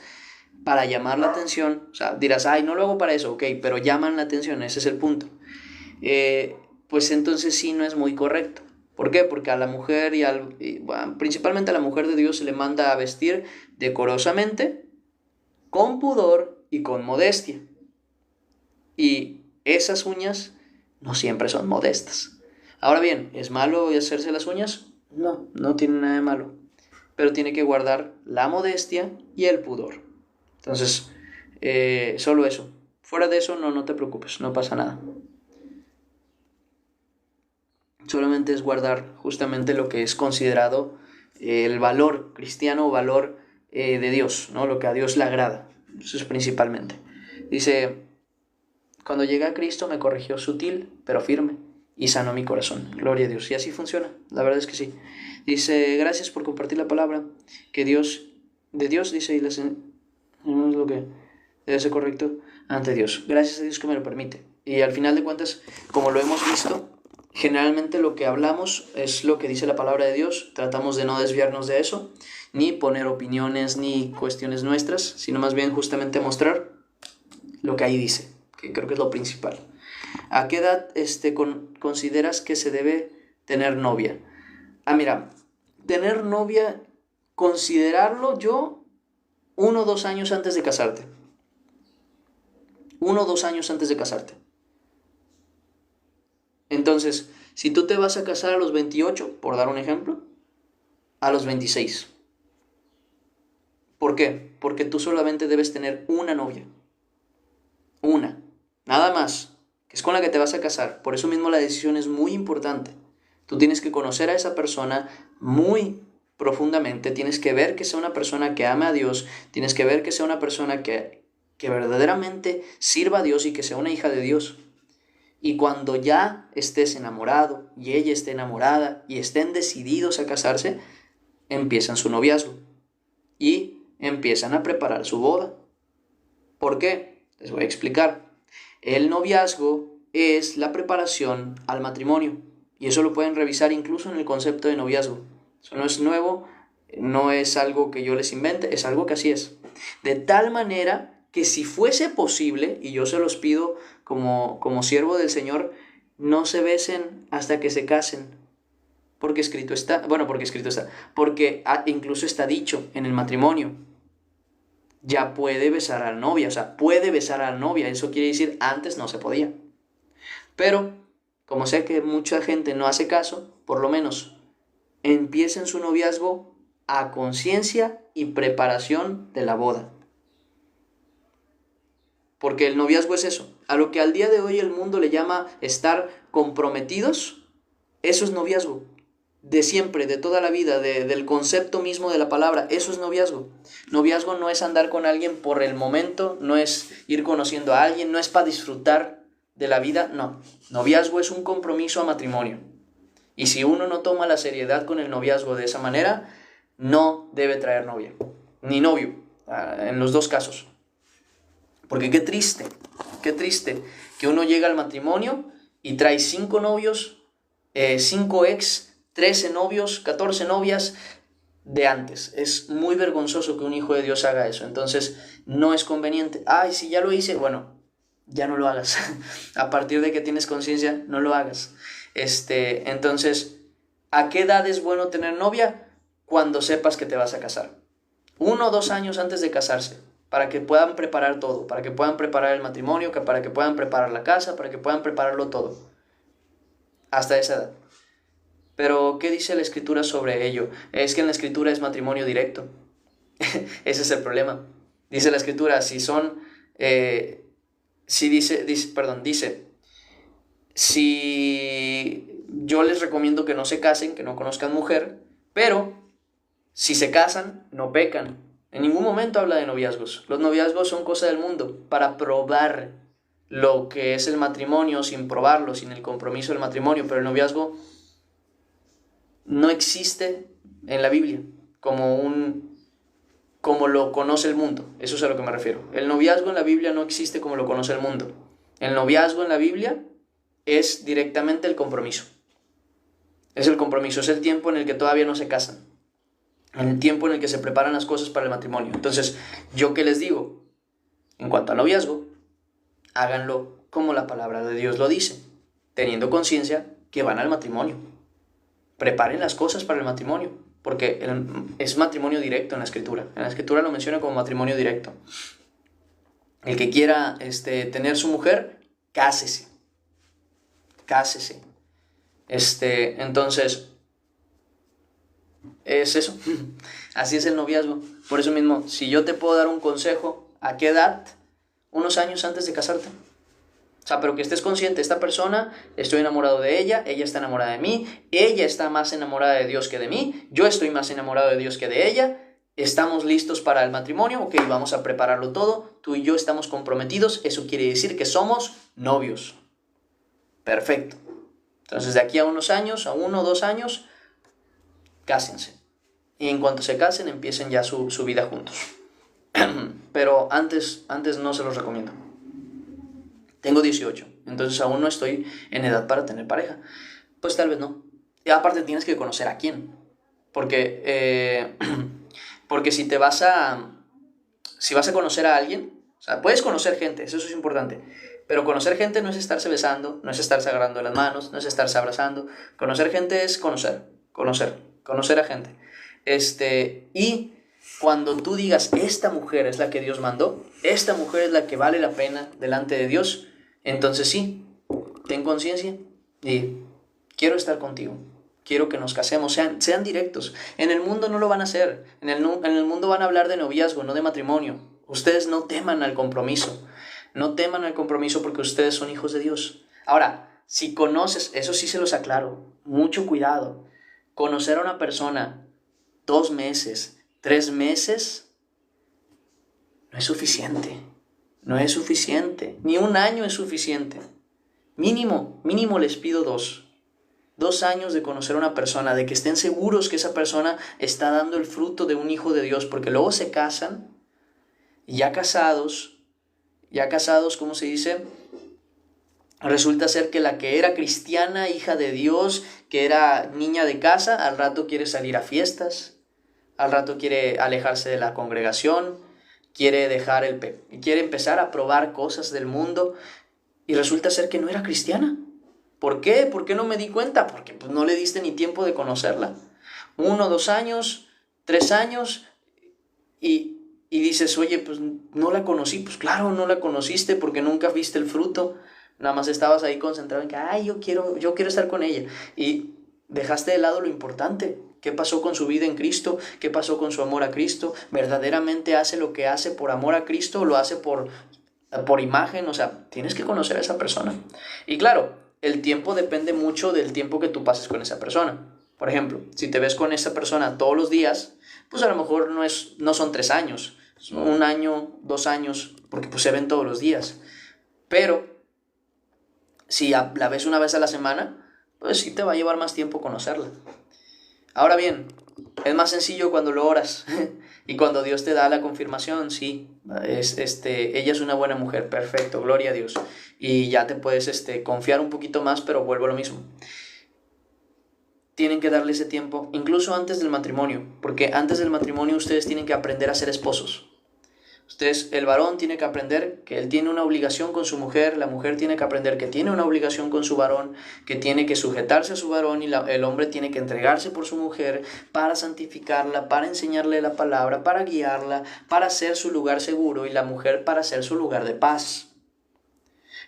para llamar la atención, o sea, dirás, ay, no lo hago para eso, ok, pero llaman la atención, ese es el punto. Pues entonces sí no es muy correcto. ¿Por qué? Porque a la mujer bueno, principalmente a la mujer de Dios se le manda a vestir decorosamente, con pudor y con modestia. Y esas uñas no siempre son modestas. Ahora bien, ¿es malo hacerse las uñas? No, no tiene nada de malo. Pero tiene que guardar la modestia y el pudor. Entonces, solo eso. Fuera de eso, no te preocupes, no pasa nada. Solamente es guardar justamente lo que es considerado el valor cristiano o valor de Dios, ¿no? Lo que a Dios le agrada. Eso es principalmente. Dice, cuando llegué a Cristo me corrigió sutil, pero firme, y sanó mi corazón. Gloria a Dios. Y así funciona, la verdad es que sí. Dice, gracias por compartir la palabra, que de Dios, dice, y no es lo que debe ser correcto ante Dios. Gracias a Dios que me lo permite. Y al final de cuentas, como lo hemos visto, generalmente lo que hablamos es lo que dice la palabra de Dios. Tratamos de no desviarnos de eso, ni poner opiniones ni cuestiones nuestras, sino más bien justamente mostrar lo que ahí dice, que creo que es lo principal. ¿A qué edad consideras que se debe tener novia? Mira, tener novia, considerarlo yo 1 o 2 años antes de casarte. 1 o 2 años antes de casarte. Entonces, si tú te vas a casar a los 28, por dar un ejemplo, a los 26. ¿Por qué? Porque tú solamente debes tener una novia. Una. Nada más. Que es con la que te vas a casar. Por eso mismo la decisión es muy importante. Tú tienes que conocer a esa persona muy profundamente. Tienes que ver que sea una persona que ama a Dios. Tienes que ver que sea una persona que verdaderamente sirva a Dios y que sea una hija de Dios. Y cuando ya estés enamorado y ella esté enamorada y estén decididos a casarse, empiezan su noviazgo y empiezan a preparar su boda. ¿Por qué? Les voy a explicar. El noviazgo es la preparación al matrimonio y eso lo pueden revisar incluso en el concepto de noviazgo. Eso no es nuevo, no es algo que yo les invente, es algo que así es. De tal manera que si fuese posible, y yo se los pido como siervo del Señor, no se besen hasta que se casen. porque incluso está dicho en el matrimonio, ya puede besar a la novia, o sea, puede besar a la novia, eso quiere decir antes no se podía. Pero, como sé que mucha gente no hace caso, por lo menos empiecen su noviazgo a conciencia y preparación de la boda. Porque el noviazgo es eso. A lo que al día de hoy el mundo le llama estar comprometidos, eso es noviazgo. De siempre, de toda la vida, del concepto mismo de la palabra, eso es noviazgo. Noviazgo no es andar con alguien por el momento, no es ir conociendo a alguien, no es para disfrutar de la vida, no. Noviazgo es un compromiso a matrimonio. Y si uno no toma la seriedad con el noviazgo de esa manera, no debe traer novia, ni novio, en los dos casos. Porque qué triste que uno llega al matrimonio y trae 5 novios, 5 ex, 13 novios, 14 novias de antes. Es muy vergonzoso que un hijo de Dios haga eso. Entonces no es conveniente. Ay, si ya lo hice, bueno, ya no lo hagas. A partir de que tienes conciencia, no lo hagas. Entonces, ¿a qué edad es bueno tener novia? Cuando sepas que te vas a casar. 1 o 2 años antes de casarse, para que puedan preparar todo, para que puedan preparar el matrimonio, para que puedan preparar la casa, para que puedan prepararlo todo. Hasta esa edad. Pero, ¿qué dice la Escritura sobre ello? Es que en la Escritura es matrimonio directo. Ese es el problema. Dice la Escritura, si yo les recomiendo que no se casen, que no conozcan mujer, pero si se casan, no pecan. En ningún momento habla de noviazgos. Los noviazgos son cosa del mundo, para probar lo que es el matrimonio sin probarlo, sin el compromiso del matrimonio. Pero el noviazgo no existe en la Biblia como lo conoce el mundo. Eso es a lo que me refiero. El noviazgo en la Biblia no existe como lo conoce el mundo. El noviazgo en la Biblia es directamente el compromiso. Es el compromiso, es el tiempo en el que todavía no se casan. El tiempo en el que se preparan las cosas para el matrimonio. Entonces, ¿yo qué les digo? En cuanto al noviazgo, háganlo como la palabra de Dios lo dice, teniendo conciencia que van al matrimonio. Preparen las cosas para el matrimonio, porque es matrimonio directo en la Escritura. En la Escritura lo menciona como matrimonio directo. El que quiera tener su mujer, cásese. Cásese. Entonces, es eso. Así es el noviazgo. Por eso mismo, si yo te puedo dar un consejo, ¿a qué edad? Unos años antes de casarte. O sea, pero que estés consciente, esta persona, estoy enamorado de ella está enamorada de mí, ella está más enamorada de Dios que de mí, yo estoy más enamorado de Dios que de ella, estamos listos para el matrimonio, ok, vamos a prepararlo todo, tú y yo estamos comprometidos, eso quiere decir que somos novios. Perfecto. Entonces, de aquí a unos años, a 1 o 2 años, cásense. Y en cuanto se casen, empiecen ya su vida juntos. Pero antes no se los recomiendo. Tengo 18, entonces aún no estoy en edad para tener pareja. Pues tal vez no. Y aparte tienes que conocer a quién. Porque si vas a conocer a alguien, o sea, puedes conocer gente, eso es importante. Pero conocer gente no es estarse besando, no es estarse agarrando las manos, no es estarse abrazando. Conocer gente es conocer a gente. Y cuando tú digas, esta mujer es la que Dios mandó, esta mujer es la que vale la pena delante de Dios, entonces sí, ten conciencia y quiero estar contigo, quiero que nos casemos, sean directos. En el mundo no lo van a hacer, en el mundo van a hablar de noviazgo, no de matrimonio. Ustedes no teman al compromiso, porque ustedes son hijos de Dios. Ahora, si conoces, eso sí se los aclaro, mucho cuidado, conocer a una persona 2 meses, 3 meses, no es suficiente, ni 1 año es suficiente, mínimo les pido 2 años de conocer a una persona, de que estén seguros que esa persona está dando el fruto de un hijo de Dios, porque luego se casan, y ya casados, ¿cómo se dice? Resulta ser que la que era cristiana, hija de Dios, que era niña de casa, al rato quiere salir a fiestas, al rato quiere alejarse de la congregación, quiere empezar a probar cosas del mundo, y resulta ser que no era cristiana. ¿Por qué? ¿Por qué no me di cuenta? Porque pues no le diste ni tiempo de conocerla. 1, 2 años, 3 años y dices, oye, pues no la conocí. Pues claro, no la conociste porque nunca viste el fruto. Nada más estabas ahí concentrado en que, ay, yo quiero estar con ella. Y dejaste de lado lo importante. ¿Qué pasó con su vida en Cristo? ¿Qué pasó con su amor a Cristo? ¿Verdaderamente hace lo que hace por amor a Cristo o lo hace por imagen? O sea, tienes que conocer a esa persona. Y claro, el tiempo depende mucho del tiempo que tú pases con esa persona. Por ejemplo, si te ves con esa persona todos los días, pues a lo mejor no son 3 años, es 1 año, 2 años, porque pues se ven todos los días. Pero si la ves una vez a la semana, pues sí te va a llevar más tiempo conocerla. Ahora bien, es más sencillo cuando lo oras y cuando Dios te da la confirmación, sí, ella es una buena mujer, perfecto, gloria a Dios. Y ya te puedes confiar un poquito más, pero vuelvo a lo mismo. Tienen que darle ese tiempo, incluso antes del matrimonio, porque antes del matrimonio ustedes tienen que aprender a ser esposos. El varón tiene que aprender que él tiene una obligación con su mujer, la mujer tiene que aprender que tiene una obligación con su varón, que tiene que sujetarse a su varón y el hombre tiene que entregarse por su mujer para santificarla, para enseñarle la palabra, para guiarla, para ser su lugar seguro y la mujer para ser su lugar de paz.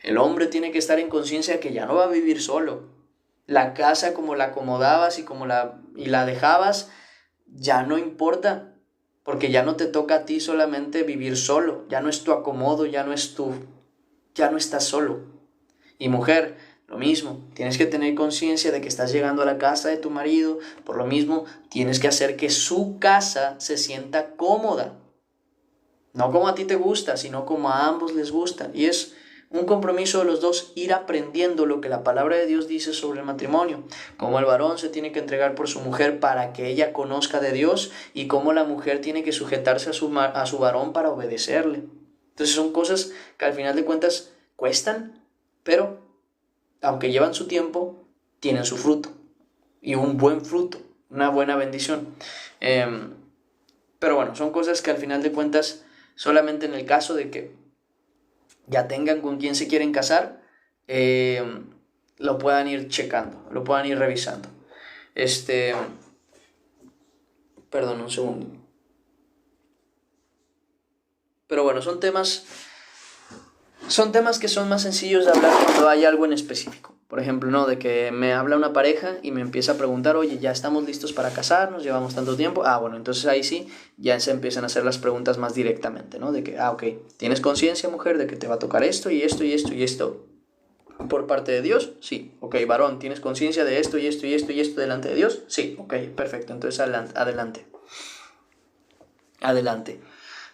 El hombre tiene que estar en conciencia que ya no va a vivir solo. La casa como la acomodabas y la dejabas, ya no importa. Porque ya no te toca a ti solamente vivir solo, ya no es tu acomodo, ya no estás solo. Y mujer, lo mismo, tienes que tener conciencia de que estás llegando a la casa de tu marido, por lo mismo tienes que hacer que su casa se sienta cómoda. No como a ti te gusta, sino como a ambos les gusta. Y es un compromiso de los dos ir aprendiendo lo que la palabra de Dios dice sobre el matrimonio, cómo el varón se tiene que entregar por su mujer para que ella conozca de Dios y cómo la mujer tiene que sujetarse a su varón para obedecerle. Entonces son cosas que al final de cuentas cuestan, pero aunque llevan su tiempo, tienen su fruto y un buen fruto, una buena bendición. Pero bueno, son cosas que al final de cuentas solamente en el caso de que ya tengan con quién se quieren casar, lo puedan ir checando, lo puedan ir revisando. Perdón, un segundo. Pero bueno, son temas que son más sencillos de hablar cuando hay algo en específico. Por ejemplo, ¿no? De que me habla una pareja y me empieza a preguntar, oye, ya estamos listos para casarnos, llevamos tanto tiempo. Bueno, entonces ahí sí, ya se empiezan a hacer las preguntas más directamente, ¿no? De que, ok, ¿tienes conciencia, mujer, de que te va a tocar esto y esto y esto y esto por parte de Dios? Sí. Ok, varón, ¿tienes conciencia de esto y esto y esto y esto delante de Dios? Sí. Ok, perfecto. Entonces adelante.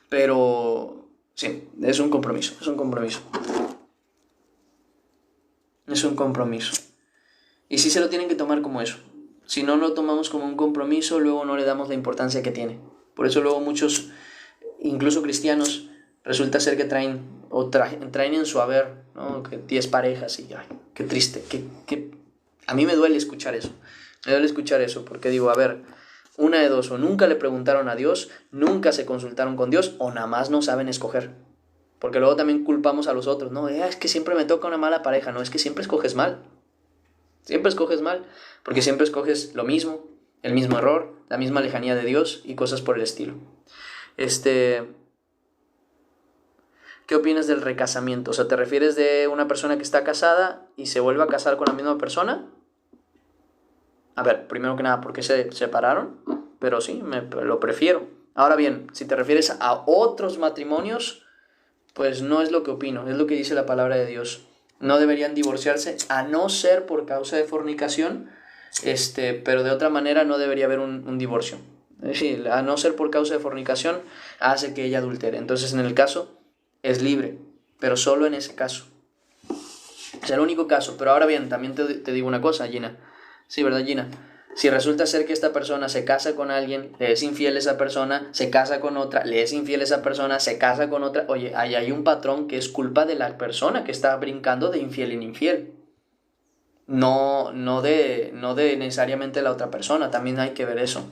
Pero sí, es un compromiso. Y sí se lo tienen que tomar como eso. Si no lo tomamos como un compromiso, luego no le damos la importancia que tiene. Por eso luego muchos, incluso cristianos, resulta ser que traen en su haber, ¿no? Que 10 parejas y ay, qué triste. A mí me duele escuchar eso. Porque digo, a ver, una de dos, o nunca le preguntaron a Dios, nunca se consultaron con Dios, o nada más no saben escoger. Porque luego también culpamos a los otros, ¿no? Es que siempre me toca una mala pareja, no, es que siempre escoges mal. Porque siempre escoges lo mismo, el mismo error, la misma lejanía de Dios y cosas por el estilo. ¿Qué opinas del recasamiento? O sea, ¿te refieres de una persona que está casada y se vuelve a casar con la misma persona? A ver, primero que nada, ¿por qué se separaron? Pero sí, lo prefiero. Ahora bien, si te refieres a otros matrimonios, pues no es lo que opino, es lo que dice la palabra de Dios. No deberían divorciarse a no ser por causa de fornicación, pero de otra manera no debería haber un divorcio. Es decir, a no ser por causa de fornicación hace que ella adultere. Entonces en el caso es libre, pero solo en ese caso. Es el único caso. Pero ahora bien, también te digo una cosa, Gina. Sí, ¿verdad, Gina? Si resulta ser que esta persona se casa con alguien, le es infiel a esa persona, se casa con otra, le es infiel a esa persona, se casa con otra, oye, ahí hay un patrón que es culpa de la persona que está brincando de infiel en infiel. No de necesariamente la otra persona, también hay que ver eso.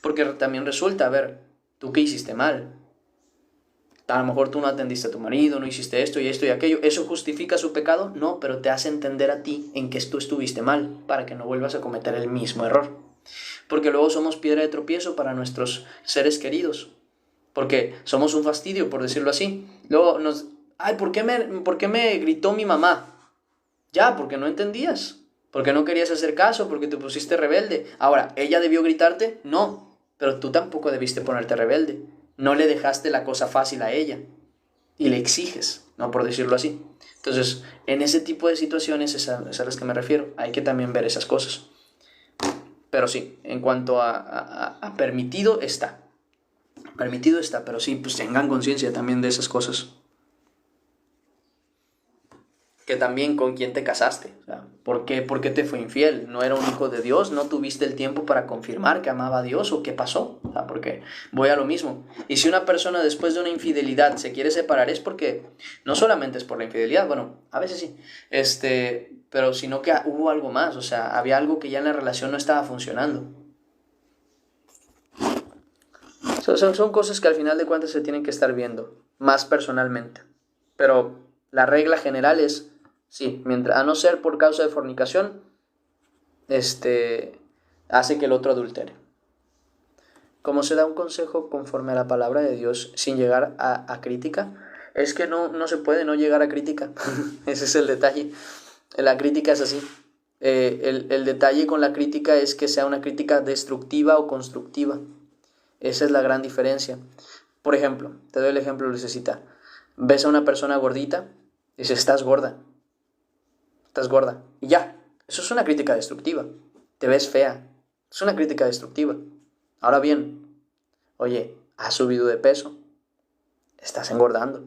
Porque también resulta, a ver, ¿tú qué hiciste mal? A lo mejor tú no atendiste a tu marido, no hiciste esto y aquello. ¿Eso justifica su pecado? No, pero te hace entender a ti en que tú estuviste mal para que no vuelvas a cometer el mismo error. Porque luego somos piedra de tropiezo para nuestros seres queridos. Porque somos un fastidio, por decirlo así. Luego ay, ¿por qué me gritó mi mamá? Ya, porque no entendías. Porque no querías hacer caso, porque te pusiste rebelde. Ahora, ¿ella debió gritarte? No, pero tú tampoco debiste ponerte rebelde. No le dejaste la cosa fácil a ella. Y le exiges, ¿no? Por decirlo así. Entonces, en ese tipo de situaciones es a las que me refiero. Hay que también ver esas cosas. Pero sí, en cuanto a permitido está. Permitido está, pero sí, pues tengan conciencia también de esas cosas. Que también con quién te casaste. O sea, ¿por qué te fue infiel? ¿No era un hijo de Dios? ¿No tuviste el tiempo para confirmar que amaba a Dios? ¿O qué pasó? O sea, porque voy a lo mismo. Y si una persona después de una infidelidad se quiere separar es porque no solamente es por la infidelidad, bueno, a veces sí, pero sino que hubo algo más. O sea, había algo que ya en la relación no estaba funcionando. Son cosas que al final de cuentas se tienen que estar viendo, más personalmente. Pero la regla general es, sí, a no ser por causa de fornicación, hace que el otro adultere. Como se da un consejo conforme a la palabra de Dios sin llegar a crítica, es que no se puede no llegar a crítica. Ese es el detalle. La crítica es así. El detalle con la crítica es que sea una crítica destructiva o constructiva. Esa es la gran diferencia. Por ejemplo, te doy el ejemplo, Lucecita. Ves a una persona gordita y dices, estás gorda. Y ya, eso es una crítica destructiva. Te ves fea. Es una crítica destructiva. Ahora bien, oye, has subido de peso. Estás engordando.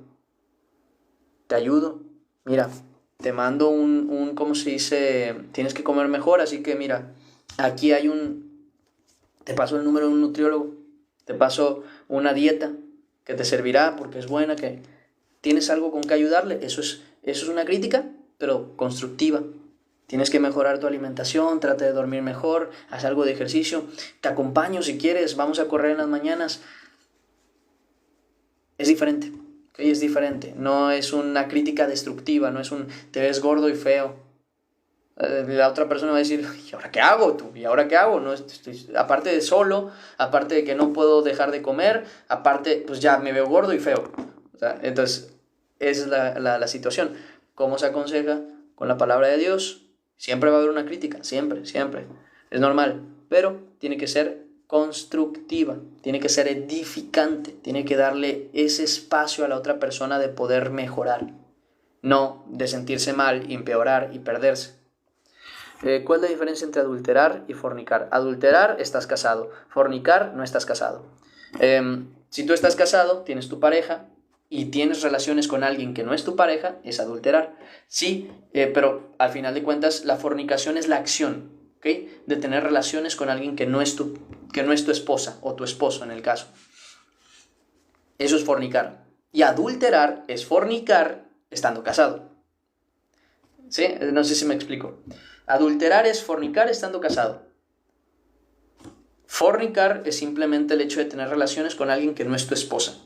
Te ayudo. Mira, te mando ¿cómo se dice? Tienes que comer mejor, así que mira, aquí te paso el número de un nutriólogo. Te paso una dieta que te servirá porque es buena, que tienes algo con que ayudarle. Eso es una crítica, pero constructiva. Tienes que mejorar tu alimentación, trata de dormir mejor, haz algo de ejercicio. Te acompaño si quieres, vamos a correr en las mañanas. Es diferente, ¿ok? Es diferente. No es una crítica destructiva, no es te ves gordo y feo. La otra persona va a decir, ¿y ahora qué hago tú? ¿Y ahora qué hago? No, aparte de solo, aparte de que no puedo dejar de comer, aparte, pues ya me veo gordo y feo. O sea, entonces, esa es la situación. ¿Cómo se aconseja? Con la palabra de Dios. Siempre va a haber una crítica, siempre, siempre. Es normal, pero tiene que ser constructiva, tiene que ser edificante, tiene que darle ese espacio a la otra persona de poder mejorar, no de sentirse mal, empeorar y perderse. ¿Cuál es la diferencia entre adulterar y fornicar? Adulterar, estás casado. Fornicar, no estás casado. Si tú estás casado, tienes tu pareja y tienes relaciones con alguien que no es tu pareja, es adulterar. Sí, pero al final de cuentas la fornicación es la acción, ¿ok? De tener relaciones con alguien que no es tu esposa o tu esposo en el caso. Eso es fornicar. Y adulterar es fornicar estando casado. ¿Sí? No sé si me explico. Adulterar es fornicar estando casado. Fornicar es simplemente el hecho de tener relaciones con alguien que no es tu esposa.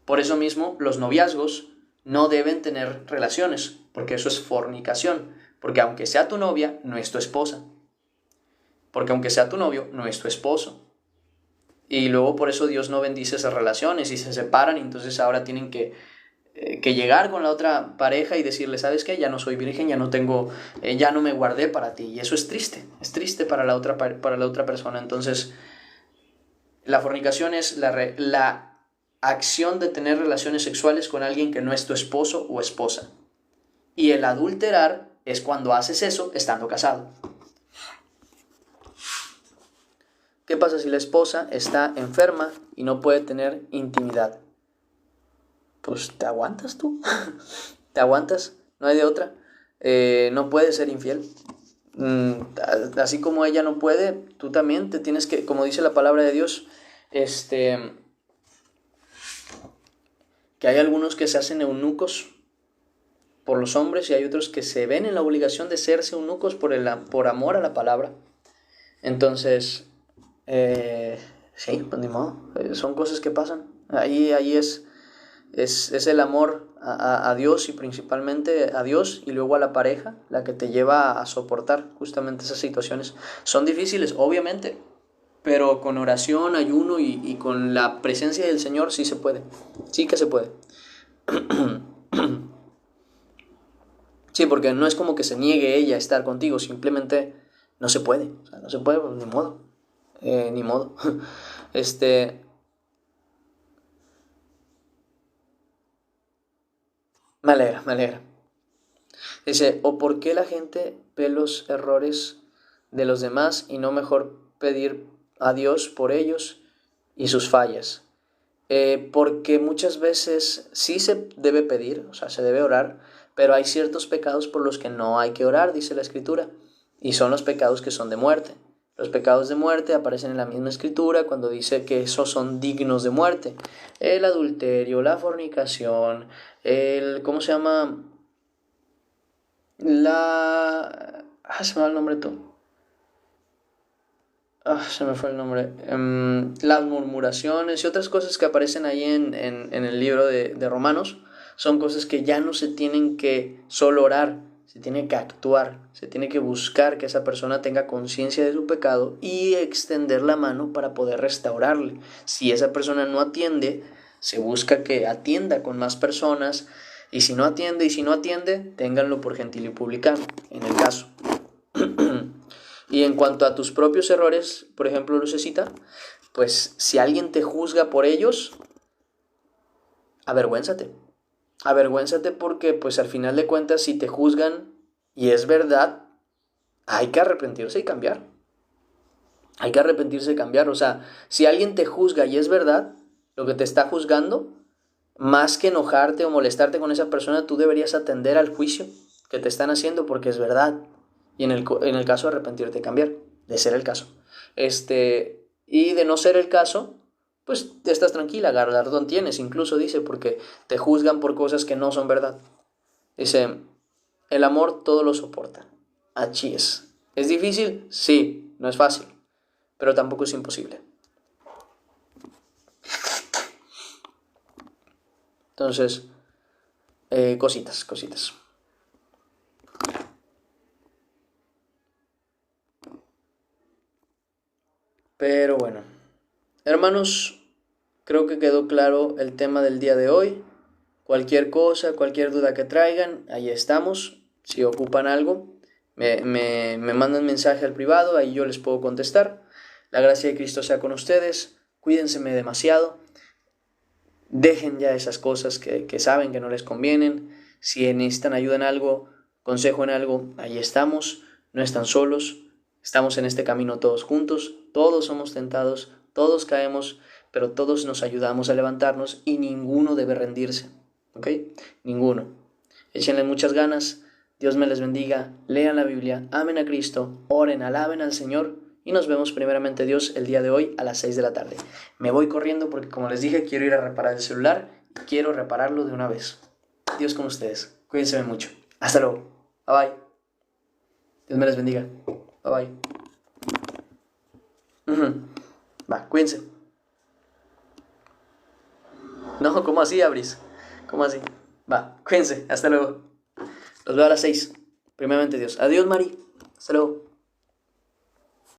Por eso mismo, los noviazgos no deben tener relaciones, porque eso es fornicación. Porque aunque sea tu novia, no es tu esposa. Porque aunque sea tu novio, no es tu esposo. Y luego por eso Dios no bendice esas relaciones y se separan y entonces ahora tienen que llegar con la otra pareja y decirle, ¿sabes qué? Ya no soy virgen, ya no me guardé para ti. Y eso es triste para la otra persona. Entonces, la fornicación es la acción de tener relaciones sexuales con alguien que no es tu esposo o esposa. Y el adulterar es cuando haces eso estando casado. ¿Qué pasa si la esposa está enferma y no puede tener intimidad? Pues te aguantas tú. Te aguantas, no hay de otra. No puedes ser infiel. Así como ella no puede, tú también te tienes que, como dice la palabra de Dios, que hay algunos que se hacen eunucos por los hombres y hay otros que se ven en la obligación de serse eunucos por amor a la palabra. Entonces, sí, pues ni modo, son cosas que pasan. Ahí es Es el amor a Dios y principalmente a Dios y luego a la pareja la que te lleva a soportar justamente esas situaciones. Son difíciles, obviamente, pero con oración, ayuno y con la presencia del Señor sí se puede. Sí que se puede. Sí, porque no es como que se niegue ella a estar contigo, simplemente no se puede. O sea, no se puede, pues, ni modo. Ni modo. Este, me alegra, me alegra. Dice, ¿o por qué la gente ve los errores de los demás y no mejor pedir a Dios por ellos y sus fallas? Porque muchas veces sí se debe pedir, o sea, se debe orar, pero hay ciertos pecados por los que no hay que orar, dice la Escritura, y son los pecados que son de muerte. Los pecados de muerte aparecen en la misma Escritura cuando dice que esos son dignos de muerte. El adulterio, la fornicación, ¿cómo se llama? Se me va el nombre tú. Se me fue el nombre. Las murmuraciones y otras cosas que aparecen ahí en el libro de Romanos son cosas que ya no se tienen que solo orar, se tiene que actuar, se tiene que buscar que esa persona tenga conciencia de su pecado y extender la mano para poder restaurarle. Si esa persona no atiende, se busca que atienda con más personas y si no atiende ténganlo por gentil y publicano, en el caso. Y en cuanto a tus propios errores, por ejemplo, Lucecita, pues si alguien te juzga por ellos, avergüénzate. Avergüénzate porque pues al final de cuentas si te juzgan y es verdad, hay que arrepentirse y cambiar. Hay que arrepentirse y cambiar. O sea, si alguien te juzga y es verdad lo que te está juzgando, más que enojarte o molestarte con esa persona, tú deberías atender al juicio que te están haciendo porque es verdad. Y en el caso arrepentirte y cambiar, de ser el caso. Y de no ser el caso, pues te estás tranquila, galardón tienes, incluso dice, porque te juzgan por cosas que no son verdad. Dice, el amor todo lo soporta. Achí es. ¿Es difícil? Sí, no es fácil, pero tampoco es imposible. Entonces, cositas. Pero bueno, hermanos, creo que quedó claro el tema del día de hoy. Cualquier cosa, cualquier duda que traigan, ahí estamos. Si ocupan algo, me mandan mensaje al privado, ahí yo les puedo contestar. La gracia de Cristo sea con ustedes. Cuídense demasiado. Dejen ya esas cosas que saben que no les convienen. Si necesitan ayuda en algo, consejo en algo, ahí estamos. No están solos. Estamos en este camino todos juntos. Todos somos tentados, todos caemos, pero todos nos ayudamos a levantarnos y ninguno debe rendirse. ¿Ok? Ninguno. Échenle muchas ganas. Dios me les bendiga. Lean la Biblia. Amen a Cristo. Oren, alaben al Señor. Y nos vemos primeramente Dios el día de hoy a las 6 de la tarde. Me voy corriendo porque como les dije quiero ir a reparar el celular y quiero repararlo de una vez. Dios con ustedes. Cuídense mucho. Hasta luego. Bye bye. Dios me les bendiga. Bye bye. Va, cuídense. No, ¿cómo así, Abris? ¿Cómo así? Va, cuídense. Hasta luego. Los veo a las 6. Primeramente Dios. Adiós, Mari. Hasta luego.